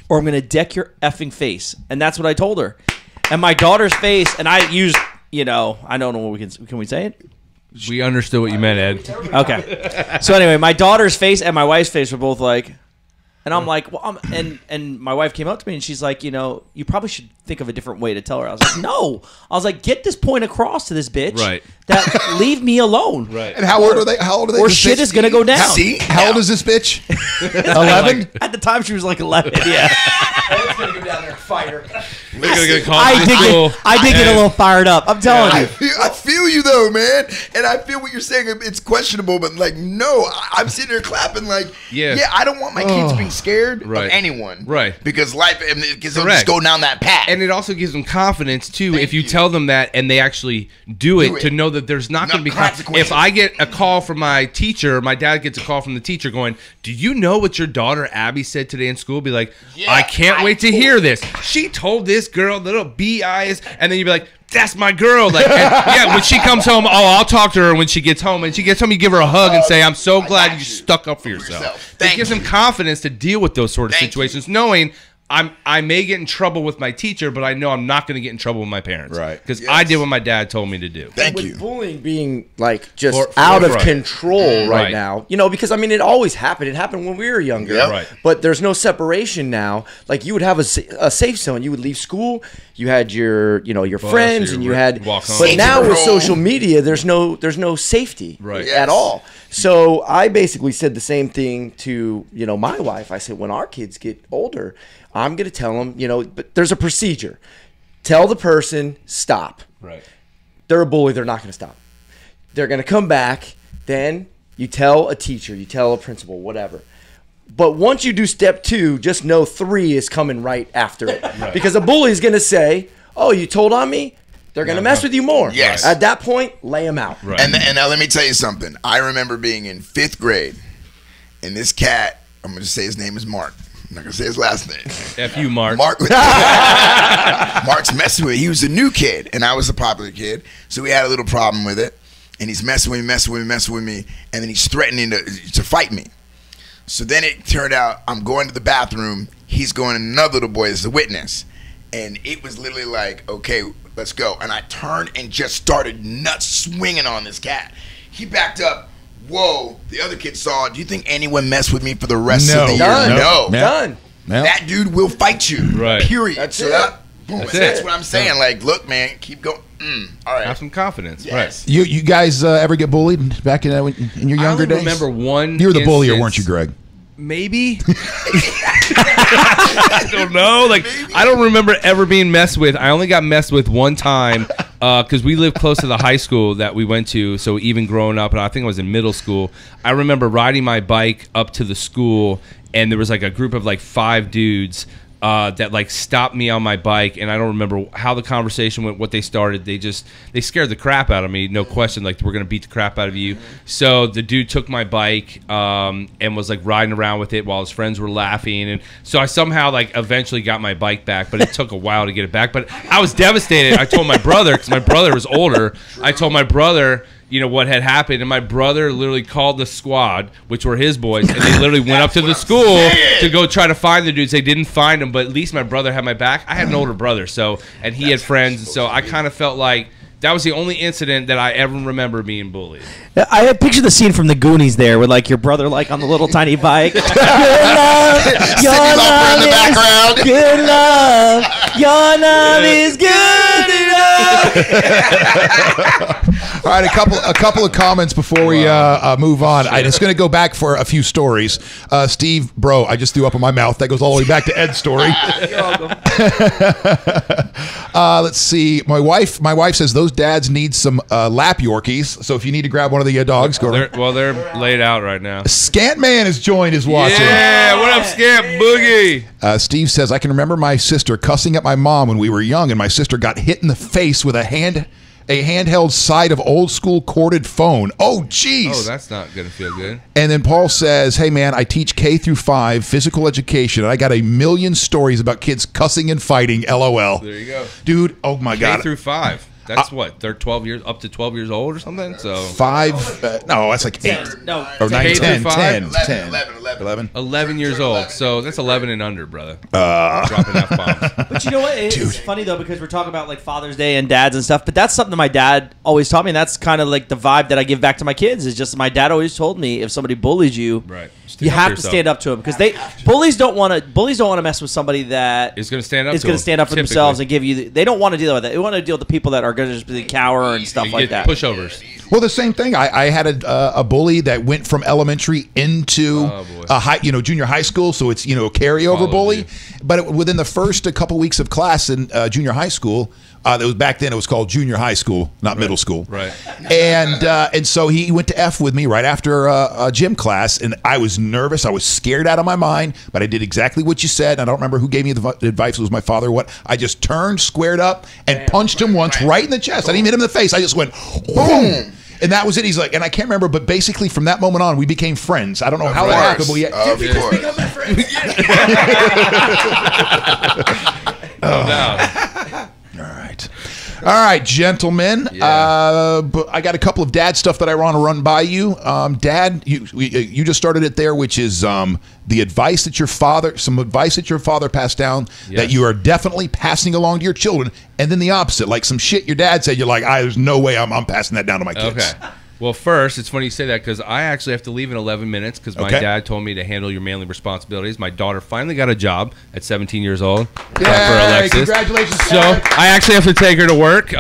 or I'm gonna deck your effing face." And that's what I told her. And my daughter's face, and I used, I don't know what can we say it? We understood what you meant, Ed. Okay. So anyway, my daughter's face and my wife's face were both like, and I'm like, well, and my wife came up to me and she's like, you probably should think of a different way to tell her. I was like, no. I was like, get this point across to this bitch. Right. That leave me alone. Right. And how old are they? Or shit is gonna go down. See? How old is this bitch? 11. At the time, she was like 11. Yeah. Ed's gonna go down there and fight her. We're gonna get called I did get a little fired up. I'm telling you. I feel you though, man, and I feel what you're saying. It's questionable, but like, no, I'm sitting there clapping, like, Yeah. I don't want my kids being scared Right. of anyone, Right. Because life, because they'll Correct. just go down that path. And it also gives them confidence too. Thank if you you. tell them that and they actually do it, Do it. to know that there's not No going to be consequences. If I get a call from my teacher, my dad gets a call from the teacher going, "Do you know what your daughter Abby said today in school?" Be like, Yeah, "I can't wait to hear this. She told this girl, little B.I.s," and then you'd be like, "That's my girl." Like, and, yeah, when she comes home, I'll talk to her when she gets home. And she gets home, you give her a hug and say, "I'm so glad got you you. stuck up for yourself." yourself. It Thank gives you. them confidence to deal with those sort of Thank situations, knowing I may get in trouble with my teacher, but I know I'm not going to get in trouble with my parents. Right. Because I did what my dad told me to do. Thank With you. bullying being like just For- out of right. control right Right. now, because I mean it always happened. It happened when we were younger, Yep. Right. But there's no separation now. Like you would have a safe zone. You would leave school. You had your friends, your and you had. walk home. But Safety now with patrol. social media, there's no safety Right. Yes. at all. So I basically said the same thing to my wife. I said when our kids get older, I'm gonna tell them but there's a procedure. Tell the person stop. Right. They're a bully, they're not going to stop. They're going to come back. Then you tell a teacher, you tell a principal, whatever. But once you do step 2, just know 3 is coming right after it. Because a bully is going to say, "Oh, you told on me?" They're going to mess with you more. Yes. At that point, lay them out. Right. And now let me tell you something. I remember being in 5th grade, and this cat, I'm going to say his name is Mark. I'm not going to say his last name. F you, Mark. Mark's messing with me. He was a new kid, and I was a popular kid, so we had a little problem with it. And he's messing with me, and then he's threatening to fight me. So then it turned out I'm going to the bathroom. He's going to another little boy as a witness. And it was literally like, okay, let's go. And I turned and just started nuts swinging on this cat. He backed up. Whoa. The other kid saw it. Do you think anyone messed with me for the rest of the year? Done. No. Yeah. Done. Yeah. That dude will fight you. Right. Period. That's so it. That's that's it. what I'm saying. Like, look, man, keep going. All right. Have some confidence. Yes. You guys ever get bullied back in your younger I days? remember one. You were the bullier, instance- weren't you, Greg? Maybe. I don't know. Like, I don't remember ever being messed with. I only got messed with one time because we lived close to the high school that we went to. So even growing up, and I think I was in middle school, I remember riding my bike up to the school, and there was like a group of like 5 dudes that like stopped me on my bike, and I don't remember how the conversation went, what they started. They scared the crap out of me, no question. Like, we're gonna beat the crap out of you. So the dude took my bike and was like riding around with it while his friends were laughing, and so I somehow like eventually got my bike back, but it took a while to get it back. But I was devastated. I told my brother, because my brother was older. I told my brother, what had happened, and my brother literally called the squad, which were his boys, and they literally went up to the school to go try to find the dudes. They didn't find them, but at least my brother had my back. I had an older brother, and he had friends, and so I kind of felt like That was the only incident that I ever remember being bullied. I had pictured the scene from the Goonies there, with like your brother like on the little tiny bike. Good love, your love in the background. is good love. Your love is good enough. All right, a couple of comments before we move on. I'm just going to go back for a few stories. Steve, bro, I just threw up in my mouth. That goes all the way back to Ed's story. You're welcome. Let's see. My wife says those dads need some lap Yorkies. So if you need to grab one of the dogs, go. They're laid out right now. Scantman has joined his watching. Yeah, what up, Scant Boogie? Steve says I can remember my sister cussing at my mom when we were young, and my sister got hit in the face with a handheld side of old school corded phone. Oh, jeez. Oh, that's not gonna feel good. And then Paul says, hey, man, I teach K through 5 physical education, and I got a million stories about kids cussing and fighting. LOL. There you go. Dude, oh, my God. K through 5. That's what? They're 12 years, up to 12 years old or something? So 5, no, that's like 8. No. Or 9, K 10, through 10, 5? 10. 11. 11 years old. So that's 11 and under, brother. Dropping F-bombs. But you know what? It's funny, though, because we're talking about, like, Father's Day and dads and stuff, but that's something that my dad always taught me, and that's kind of, like, the vibe that I give back to my kids, is just my dad always told me if somebody bullies you, Right. you have to stand up to them, because bullies don't want to mess with somebody that is going to stand up for themselves and give you. They don't want to deal with it. They want to deal with the people that are going to just be cower and stuff like that. Pushovers. Well, the same thing. I had a bully that went from elementary into junior high school, so it's a carryover bully. But within the first couple weeks of class in junior high school, that was back then it was called junior high school, not middle school. Right. And so he went to F with me right after gym class, and I was nervous. I was scared out of my mind, but I did exactly what you said. I don't remember who gave me the advice. It was my father or what. I just turned, squared up, and punched him once right in the chest. I didn't hit him in the face. I just went boom. And that was it. He's like, and I can't remember, but basically from that moment on, we became friends. I don't know how that happened, but Become my friend. All right, gentlemen. But I got a couple of dad stuff that I want to run by you. Dad, you just started it there, which is the advice that your father passed down that you are definitely passing along to your children, and then the opposite, like some shit your dad said. You're like, there's no way I'm passing that down to my kids. Okay. Well, first, it's funny you say that because I actually have to leave in 11 minutes because my dad told me to handle your manly responsibilities. My daughter finally got a job at 17 years old. For Alexis. Congratulations, So I actually have to take her to work.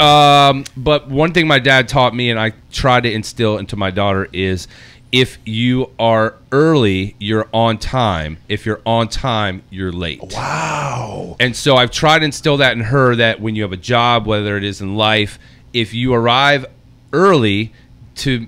But one thing my dad taught me and I try to instill into my daughter is if you are early, you're on time. If you're on time, you're late. Wow. And so I've tried to instill that in her that when you have a job, whether it is in life, if you arrive early to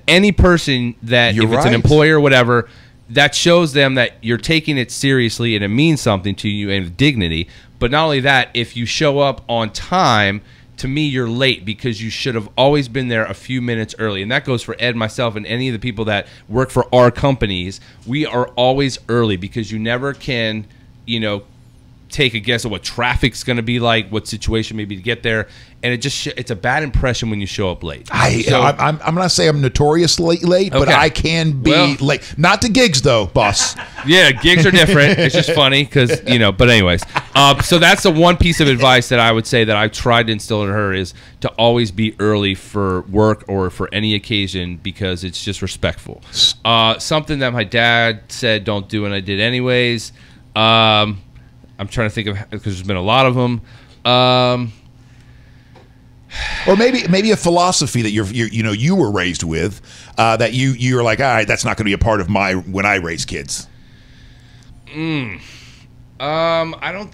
any person that if it's an employer or whatever, that shows them that you're taking it seriously and it means something to you and with dignity. But not only that, if you show up on time, to me, you're late because you should have always been there a few minutes early. And that goes for Ed, myself, and any of the people that work for our companies. We are always early because you never can, take a guess of what traffic's going to be like, what situation maybe to get there, and it's a bad impression when you show up late. I'm going to say I'm notoriously late, but I can be late. Not to gigs though, boss. Yeah, gigs are different. It's just funny because But anyways, so that's the one piece of advice that I would say that I've tried to instill in her is to always be early for work or for any occasion because it's just respectful. Something that my dad said don't do and I did anyways. I'm trying to think of because there's been a lot of them. Or maybe a philosophy that you were raised with that you're like, all right, that's not going to be a part of when I raise kids. I don't.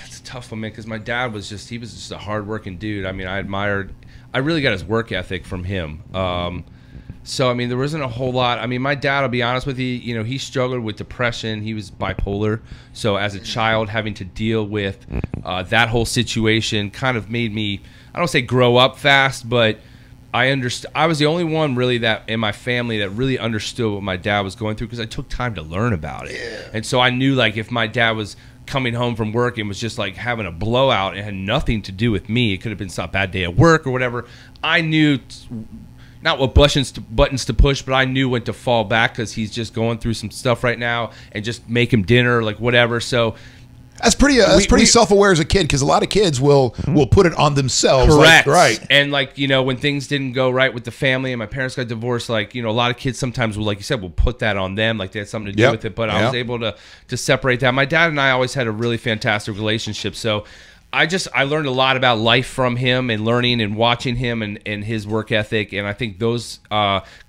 It's a tough one, man, because my dad was just a hardworking dude. I mean, I really got his work ethic from him. So, I mean, there wasn't a whole lot. I mean, my dad, I'll be honest with you, he struggled with depression. He was bipolar. So as a child, having to deal with that whole situation kind of made me, I don't say grow up fast, but I was the only one really that in my family that really understood what my dad was going through because I took time to learn about it. Yeah. And so I knew, like, if my dad was coming home from work and was just like having a blowout, it had nothing to do with me. It could have been some bad day at work or whatever. I knew not what buttons to push, but I knew when to fall back because he's just going through some stuff right now and just make him dinner, like whatever. So That's pretty self-aware as a kid, because a lot of kids will put it on themselves. Correct. Right. And like, you know, when things didn't go right with the family and my parents got divorced, like, you know, a lot of kids sometimes will, like you said, will put that on them, like they had something to do with it. But I was able to separate that. My dad and I always had a really fantastic relationship. So I learned a lot about life from him, and learning and watching him and his work ethic, and I think those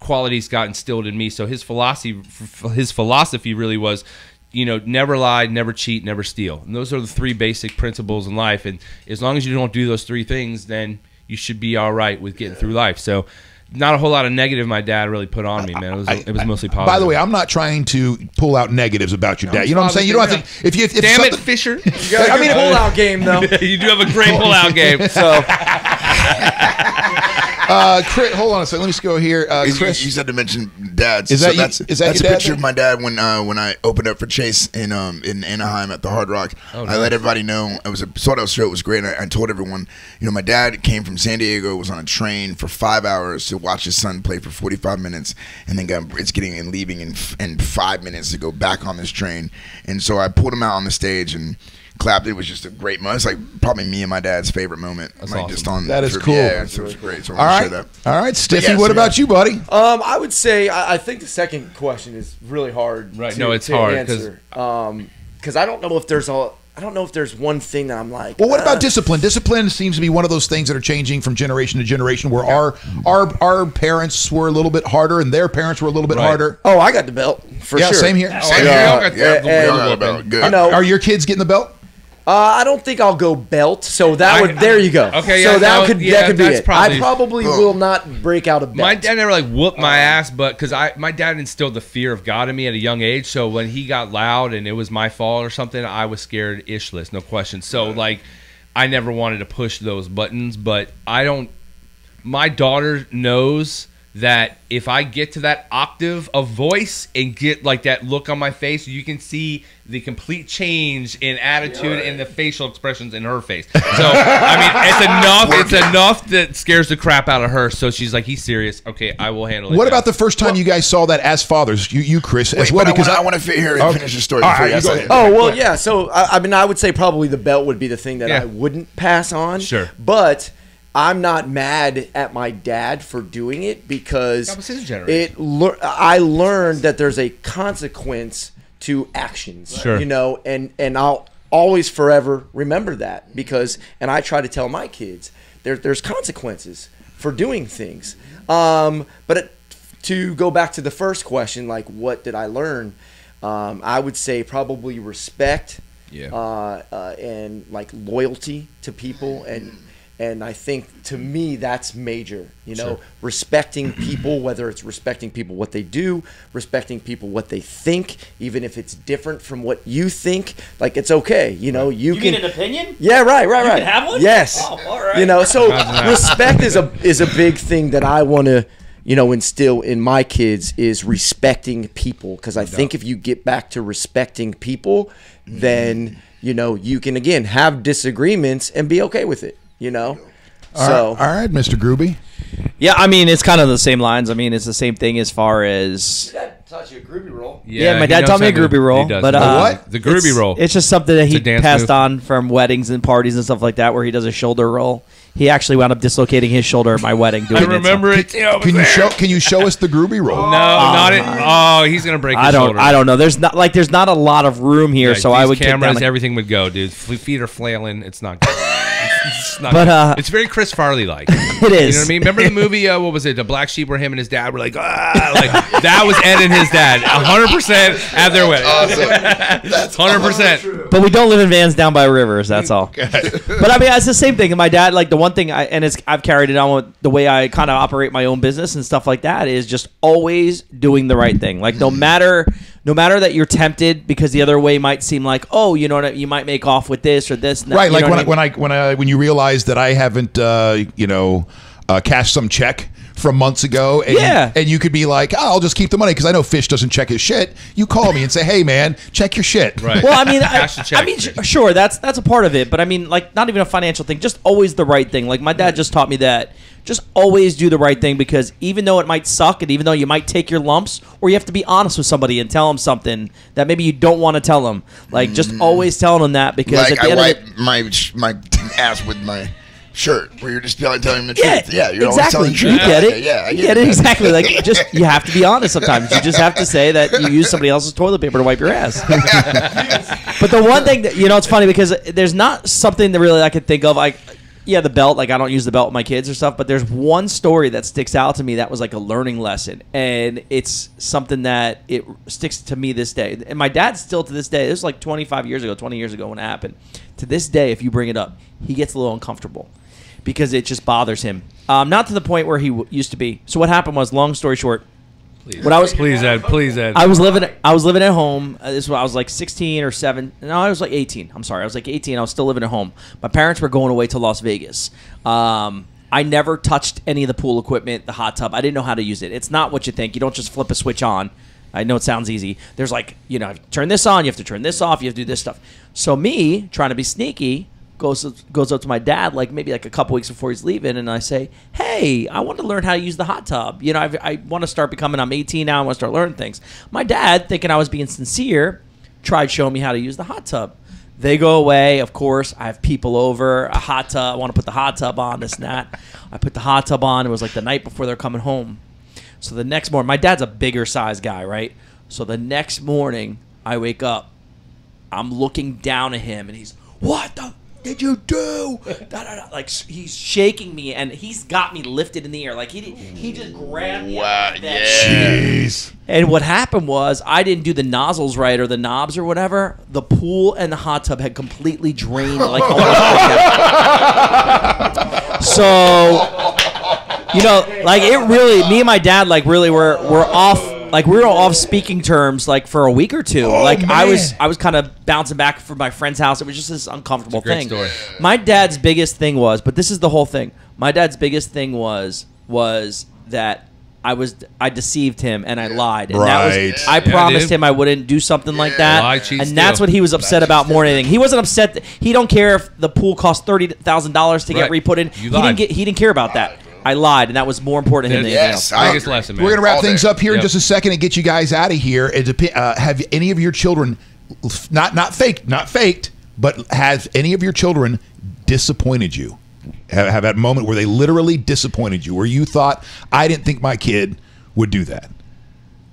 qualities got instilled in me. So his philosophy really was, you know, never lie, never cheat, never steal. And those are the 3 basic principles in life. And as long as you don't do those 3 things, then you should be all right with getting through life. So not a whole lot of negative my dad really put on me, man. It was mostly positive. By the way, I'm not trying to pull out negatives about your dad. You know what I'm saying? You don't have to. If Damn it, Fisher! You got a pull-out game, though. You do have a great pull-out game. So, Chris, hold on a second. Let me just go here. Chris, you said to mention dads. Is that that's your a dad picture then? of my dad when I opened up for Chase in Anaheim at the Hard Rock. Oh, I nice. let everybody know. It was a sold-out show. It was great. I told everyone, you know, my dad came from San Diego, was on a train for 5 hours to watch his son play for 45 minutes, and then leaving in 5 minutes to go back on this train. And so I pulled him out on the stage and clapped. It was just a great moment. It's like probably me and my dad's favorite moment. That's like awesome. just on That is cool. Yeah, so it was great. So I all want to right, share that. all right, Stiffy. Yes, what about you, buddy? I would say I think the second question is really hard. Right. To, No, it's to hard answer. Because I don't know if there's one thing that I'm like. Well, what about discipline? Discipline seems to be one of those things that are changing from generation to generation, where our parents were a little bit harder and their parents were a little bit harder. Oh, I got the belt for sure. Same here. Oh, we all got Yeah, the we all wheel got about whooping. good. You know, Are your kids getting the belt? I don't think I'll go belt. So there you go. Okay, so yeah, that no, could yeah, be that's it. probably- I probably will not break out a belt. My dad never like whooped my ass, but because my dad instilled the fear of God in me at a young age. So when he got loud and it was my fault or something, I was scared ishless, no question. So like, I never wanted to push those buttons, but I don't. My daughter knows that if I get to that octave of voice and get like that look on my face, you can see the complete change in attitude and the facial expressions in her face. So I mean, it's enough that scares the crap out of her. So she's like, he's serious. Okay, I will handle it. What now. about the first time you guys saw that as fathers? You Chris, as Wait, well, but because I want to fit here and finish the story. All before right, you you go ask ahead. that. Oh, well, yeah. So, I mean, I would say probably the belt would be the thing that Yeah. I wouldn't pass on. Sure. But I'm not mad at my dad for doing it, because That was his generation. I learned that there's a consequence to actions. Sure. You know, and I'll always forever remember that, because, and I try to tell my kids, there's consequences for doing things. But to go back to the first question, like, what did I learn? I would say probably respect, and like loyalty to people, and I think to me that's major. You know, Sure. respecting people, whether it's respecting people what they do, respecting people what they think, even if it's different from what you think. Like, it's okay. You know, you can. need an opinion? Yeah, right. You can have one? Yes. Oh, all right. You know, so Imagine that. respect is a big thing that I want to, you know, instill in my kids, is respecting people. Because I think if you get back to respecting people, then, you know, you can, again, have disagreements and be okay with it, you know? all right, Mr. Groovy. Yeah, I mean, it's kind of the same lines. I mean, it's the same thing as far as. Dad taught you a groovy roll. Yeah, my he dad knows taught me how a to- groovy roll, he does but know what? The groovy roll. It's just something that It's he a dance passed move. on from weddings and parties and stuff like that, where he does a shoulder roll. He actually wound up dislocating his shoulder at my wedding. Doing I remember it. Can you show us the Groovy roll? No, not it. Oh, he's gonna break his shoulder. I don't know. There's not a lot of room here, Yeah, so I these would kick cameras, down. everything would go, dude. Feet are flailing. It's not good. It's not But, good. It's very Chris Farley like. It You is. know what I mean? Remember the movie? What was it? The Black Sheep, where him and his dad were like, like that was Ed and his dad, 100% at their wedding. Awesome. That's 100%. But we don't live in vans down by rivers. That's all. But I mean, it's the same thing. And my dad, like the one thing, I've carried it on with the way I kind of operate my own business and stuff like that, is just always doing the right thing. Like no matter that you're tempted, because the other way might seem like, oh, you know what, you might make off with this or this. And that, Right, you like know what I mean? when you realize that I haven't cashed some check from months ago, and, Yeah. and you could be like, oh, I'll just keep the money because I know Fish doesn't check his shit. You call me and say, hey, man, check your shit. Right. Well, I mean, Cash the check. sure, that's a part of it, but I mean, like, not even a financial thing, just always the right thing. Like, my dad just taught me that. Just always do the right thing, because even though it might suck, and even though you might take your lumps, or you have to be honest with somebody and tell them something that maybe you don't want to tell them, like, just always telling them that, because Like at the I end wipe of my ass with my shirt, where you're just telling them the Yeah, truth. Yeah, you're always exactly. telling the truth. You get it. Yeah, I you get it exactly. Like, you have to be honest sometimes. You just have to say that you use somebody else's toilet paper to wipe your ass. But the one thing that, it's funny, because there's not something that really I could think of. Yeah, the belt. Like, I don't use the belt with my kids or stuff. But there's one story that sticks out to me that was like a learning lesson, and it's something that it sticks to me this day. And my dad still, to this day, this was like 20 years ago when it happened. To this day, if you bring it up, he gets a little uncomfortable, because it just bothers him. Not to the point where he used to be. So what happened was, long story short, Please, Ed. I was living at home. This was, I was like 16 or 7. No, I was like 18. I'm sorry. I was like 18. I was still living at home. My parents were going away to Las Vegas. I never touched any of the pool equipment, the hot tub. I didn't know how to use it. It's not what you think. You don't just flip a switch on. I know it sounds easy. There's like, turn this on, you have to turn this off, you have to do this stuff. So me, trying to be sneaky, goes up to my dad, like maybe like a couple weeks before he's leaving, and I say, hey, I want to learn how to use the hot tub. I want to start becoming, I'm 18 now, I want to start learning things. My dad, thinking I was being sincere, tried showing me how to use the hot tub. They go away, of course. I have people over, a hot tub. I want to put the hot tub on, this and that. I put the hot tub on. It was like the night before they're coming home. So the next morning, my dad's a bigger size guy, right? So the next morning, I wake up. I'm looking down at him, and he's, what the did you do? Like, he's shaking me, and he's got me lifted in the air. Like, he just grabbed me. Wow, like yeah. Jeez. And what happened was, I didn't do the nozzles right, or the knobs or whatever. The pool and the hot tub had completely drained, like, almost like So, like, it really, me and my dad, like, really were off. Like, we were off speaking terms, like, for a week or two. Like, man. I was kind of bouncing back from my friend's house. It was just this uncomfortable thing. Story. My dad's biggest thing was, but this is the whole thing. My dad's biggest thing was that I deceived him and I lied. And that was, I promised him I wouldn't do something like that. Lie, cheat, and that's steal. what he was upset about more than anything. He wasn't upset. He don't care if the pool cost $30,000 to get re-put in. You lied. He didn't care about that. I lied, and that was more important to him than anything else. Biggest lesson, man. We're going to wrap All things day. up here in just a second and get you guys out of here. Have any of your children, not faked, but has any of your children disappointed you? Have that moment where they literally disappointed you, where you thought, I didn't think my kid would do that?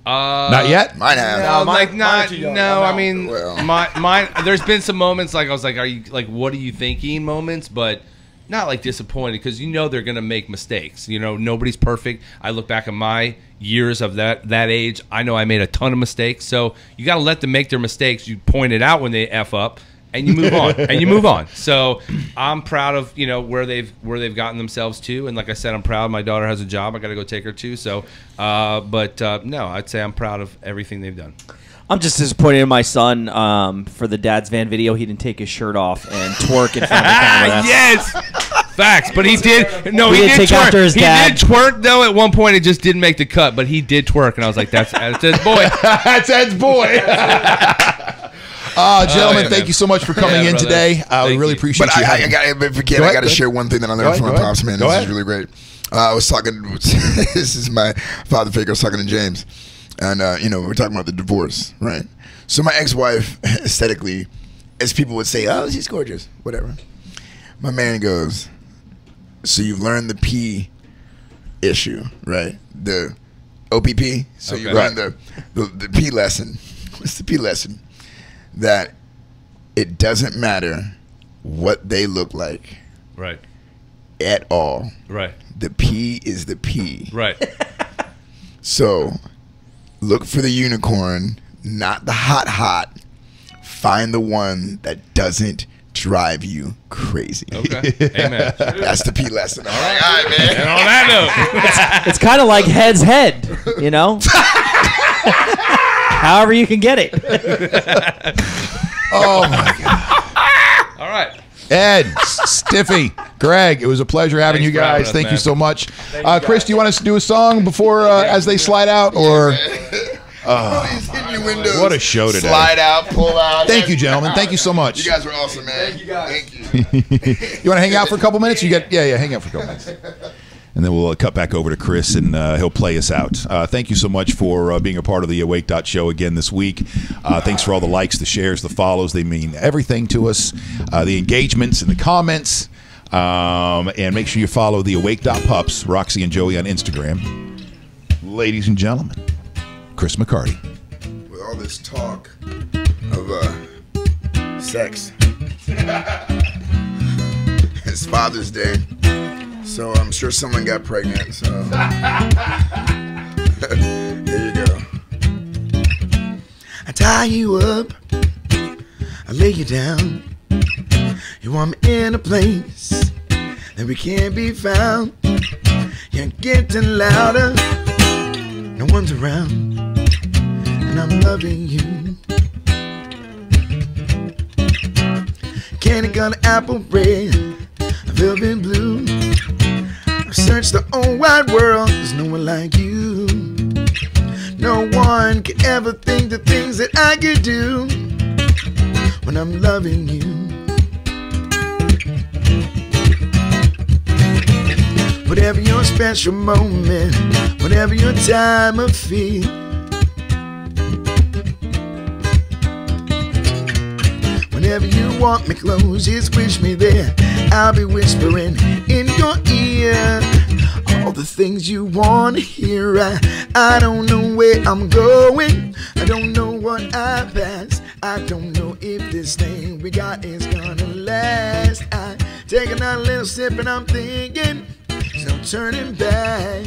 Not yet? Mine have. No, like mine not. are too young. No, I'm I mean, Well. mine. There's been some moments like I was like, "Are you like? What are you thinking?" Moments, but not like disappointed, because they're gonna make mistakes. Nobody's perfect. I look back at my years of that age. I know I made a ton of mistakes. So you got to let them make their mistakes. You point it out when they f up, and you move on. So I'm proud of where they've gotten themselves to, and like I said, I'm proud. My daughter has a job. I got to go take her to. So, no, I'd say I'm proud of everything they've done. I'm just disappointed in my son for the Dad's Van video. He didn't take his shirt off and twerk in front of the camera. Yes, facts. But he did. No, He he did did take twerk. after his He dad. did twerk though. At one point, it just didn't make the cut, but he did twerk, and I was like, "That's Ed's boy." That's Ed's boy. Gentlemen, yeah, thank man. you so much for coming Yeah, in brother. today. We Thank really you. appreciate But you. I got to share one thing that I learned from my pops, man. Go This ahead. is really great. I was talking. This is my father figure. I was talking to James, and we're talking about the divorce, right? So my ex-wife, aesthetically, as people would say, oh, she's gorgeous, whatever. My man goes, so you've learned the P issue, right? The OPP. So you learned the P lesson. What's the P lesson? That it doesn't matter what they look like Right. at all. Right. The P is the P. Right. So look for the unicorn, not the hot. Find the one that doesn't drive you crazy. Okay. Amen. That's the P lesson. All right, man. And on that It's kind of like head's head, However you can get it. Oh my God. All right. Ed, Stiffy, Greg, it was a pleasure having Thanks you for having guys. us, Thank man. you so much. Chris, do you want us to do a song before as they slide out, or? Please hit your windows. What a show today. Slide out, pull out. Thank you, gentlemen. Thank you so much. You guys were awesome, man. Thank you, guys. Thank you. You want to hang out for a couple minutes? Hang out for a couple minutes. And then we'll cut back over to Chris, and he'll play us out. Thank you so much for being a part of the Wake.Show again this week. Thanks for all the likes, the shares, the follows. They mean everything to us. The engagements and the comments. And make sure you follow the Awake.Pups, Roxy and Joey on Instagram. Ladies and gentlemen, Chris McCarty. With all this talk of sex, it's Father's Day. So I'm sure someone got pregnant. So there you go. I tie you up, I lay you down. You want me in a place that we can't be found. You're getting louder, no one's around, and I'm loving you. Candy gun, apple red, velvet blue. I've searched the whole wide world, there's no one like you. No one could ever think the things that I could do when I'm loving you. Whatever your special moment, whatever your time of feel, whenever you want me close, just wish me there. I'll be whispering in your ear all the things you want to hear. I don't know where I'm going, I don't know what I passed, I don't know if this thing we got is gonna last. I take another little sip and I'm thinking there's no turning back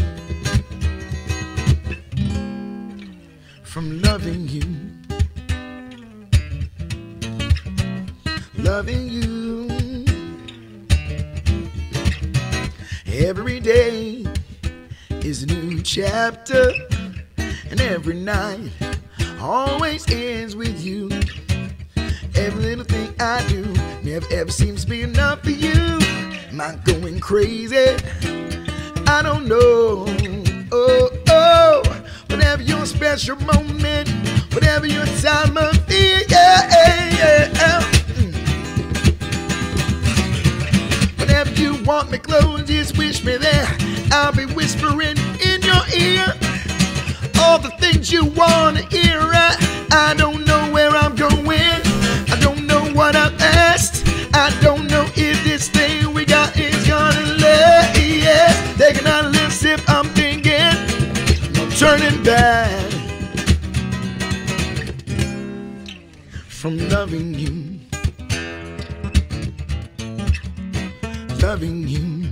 from loving you. Loving you. Every day is a new chapter, and every night always ends with you. Every little thing I do never ever seems to be enough for you. Am I going crazy? I don't know. Oh, oh. Whatever your special moment, whatever your time of fear, whenever you want me close, just wish me there. I'll be whispering in your ear all the things you want to hear. I don't know where I'm going, I don't know what I've asked, I don't know if this thing we got is gonna last. Taking a little sip, I'm thinking no turning back from loving you. Loving you.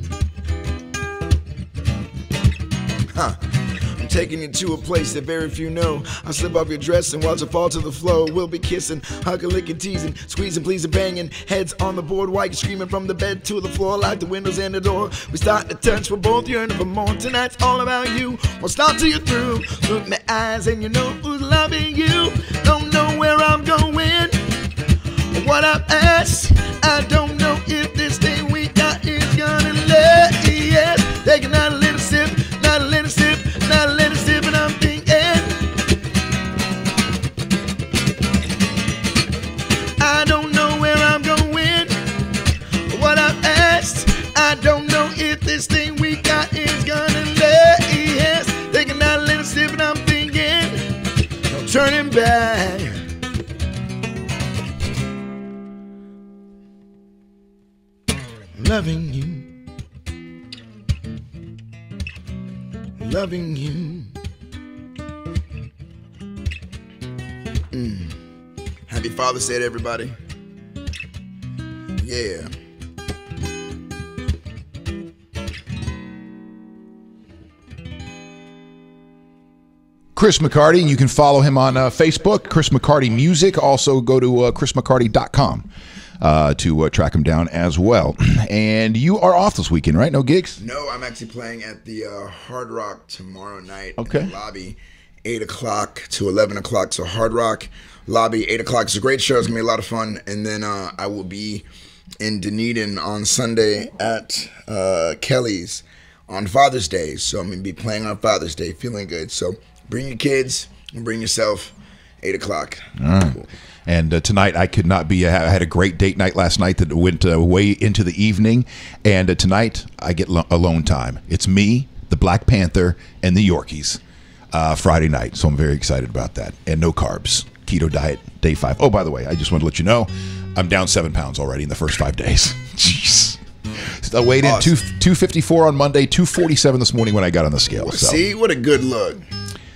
I'm taking you to a place that very few know. I'll slip off your dress and watch it fall to the floor. We'll be kissing, hugging, licking, teasing, squeezing, pleasing, banging. Heads on the board while you're screaming from the bed to the floor, like the windows and the door. We start to touch, we're both yearning for more. Tonight's all about you. Won't stop till you're through. Look in the eyes and you know who's loving you. Don't know where I'm going, or what I've asked. I don't know if this thing we got is gonna last. Taking out a little sip, not a little sip, not a little sip, and I'm thinking I don't know where I'm going, or what I've asked. I don't know if this thing we got is gonna last. Taking out a little sip, and I'm thinking no turning back. Loving you, loving you. Happy Father's Day to everybody. Yeah. Chris McCarty, and you can follow him on Facebook, Chris McCarty Music. Also go to chrismccarty.com. To track him down as well. And you are off this weekend, right? No gigs? No, I'm actually playing at the Hard Rock tomorrow night Okay. in the lobby. 8 o'clock to 11 o'clock. So Hard Rock Lobby, 8 o'clock. It's a great show. It's going to be a lot of fun. And then I will be in Dunedin on Sunday at Kelly's on Father's Day. So I'm going to be playing on Father's Day, feeling good. So bring your kids and bring yourself, 8 o'clock. All right. And tonight I could not be. I had a great date night last night that went way into the evening. And tonight I get alone time. It's me, the Black Panther, and the Yorkies Friday night. So I'm very excited about that. And no carbs. Keto diet, day 5. Oh, by the way, I just wanted to let you know, I'm down 7 pounds already in the first 5 days. Jeez. I weighed in 254 on Monday, 247 this morning when I got on the scale. So. See, what a good look.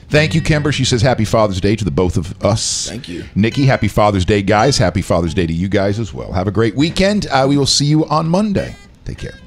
Thank you, Kimber. She says happy Father's Day to the both of us. Thank you. Nikki, happy Father's Day, guys. Happy Father's Day to you guys as well. Have a great weekend. We will see you on Monday. Take care.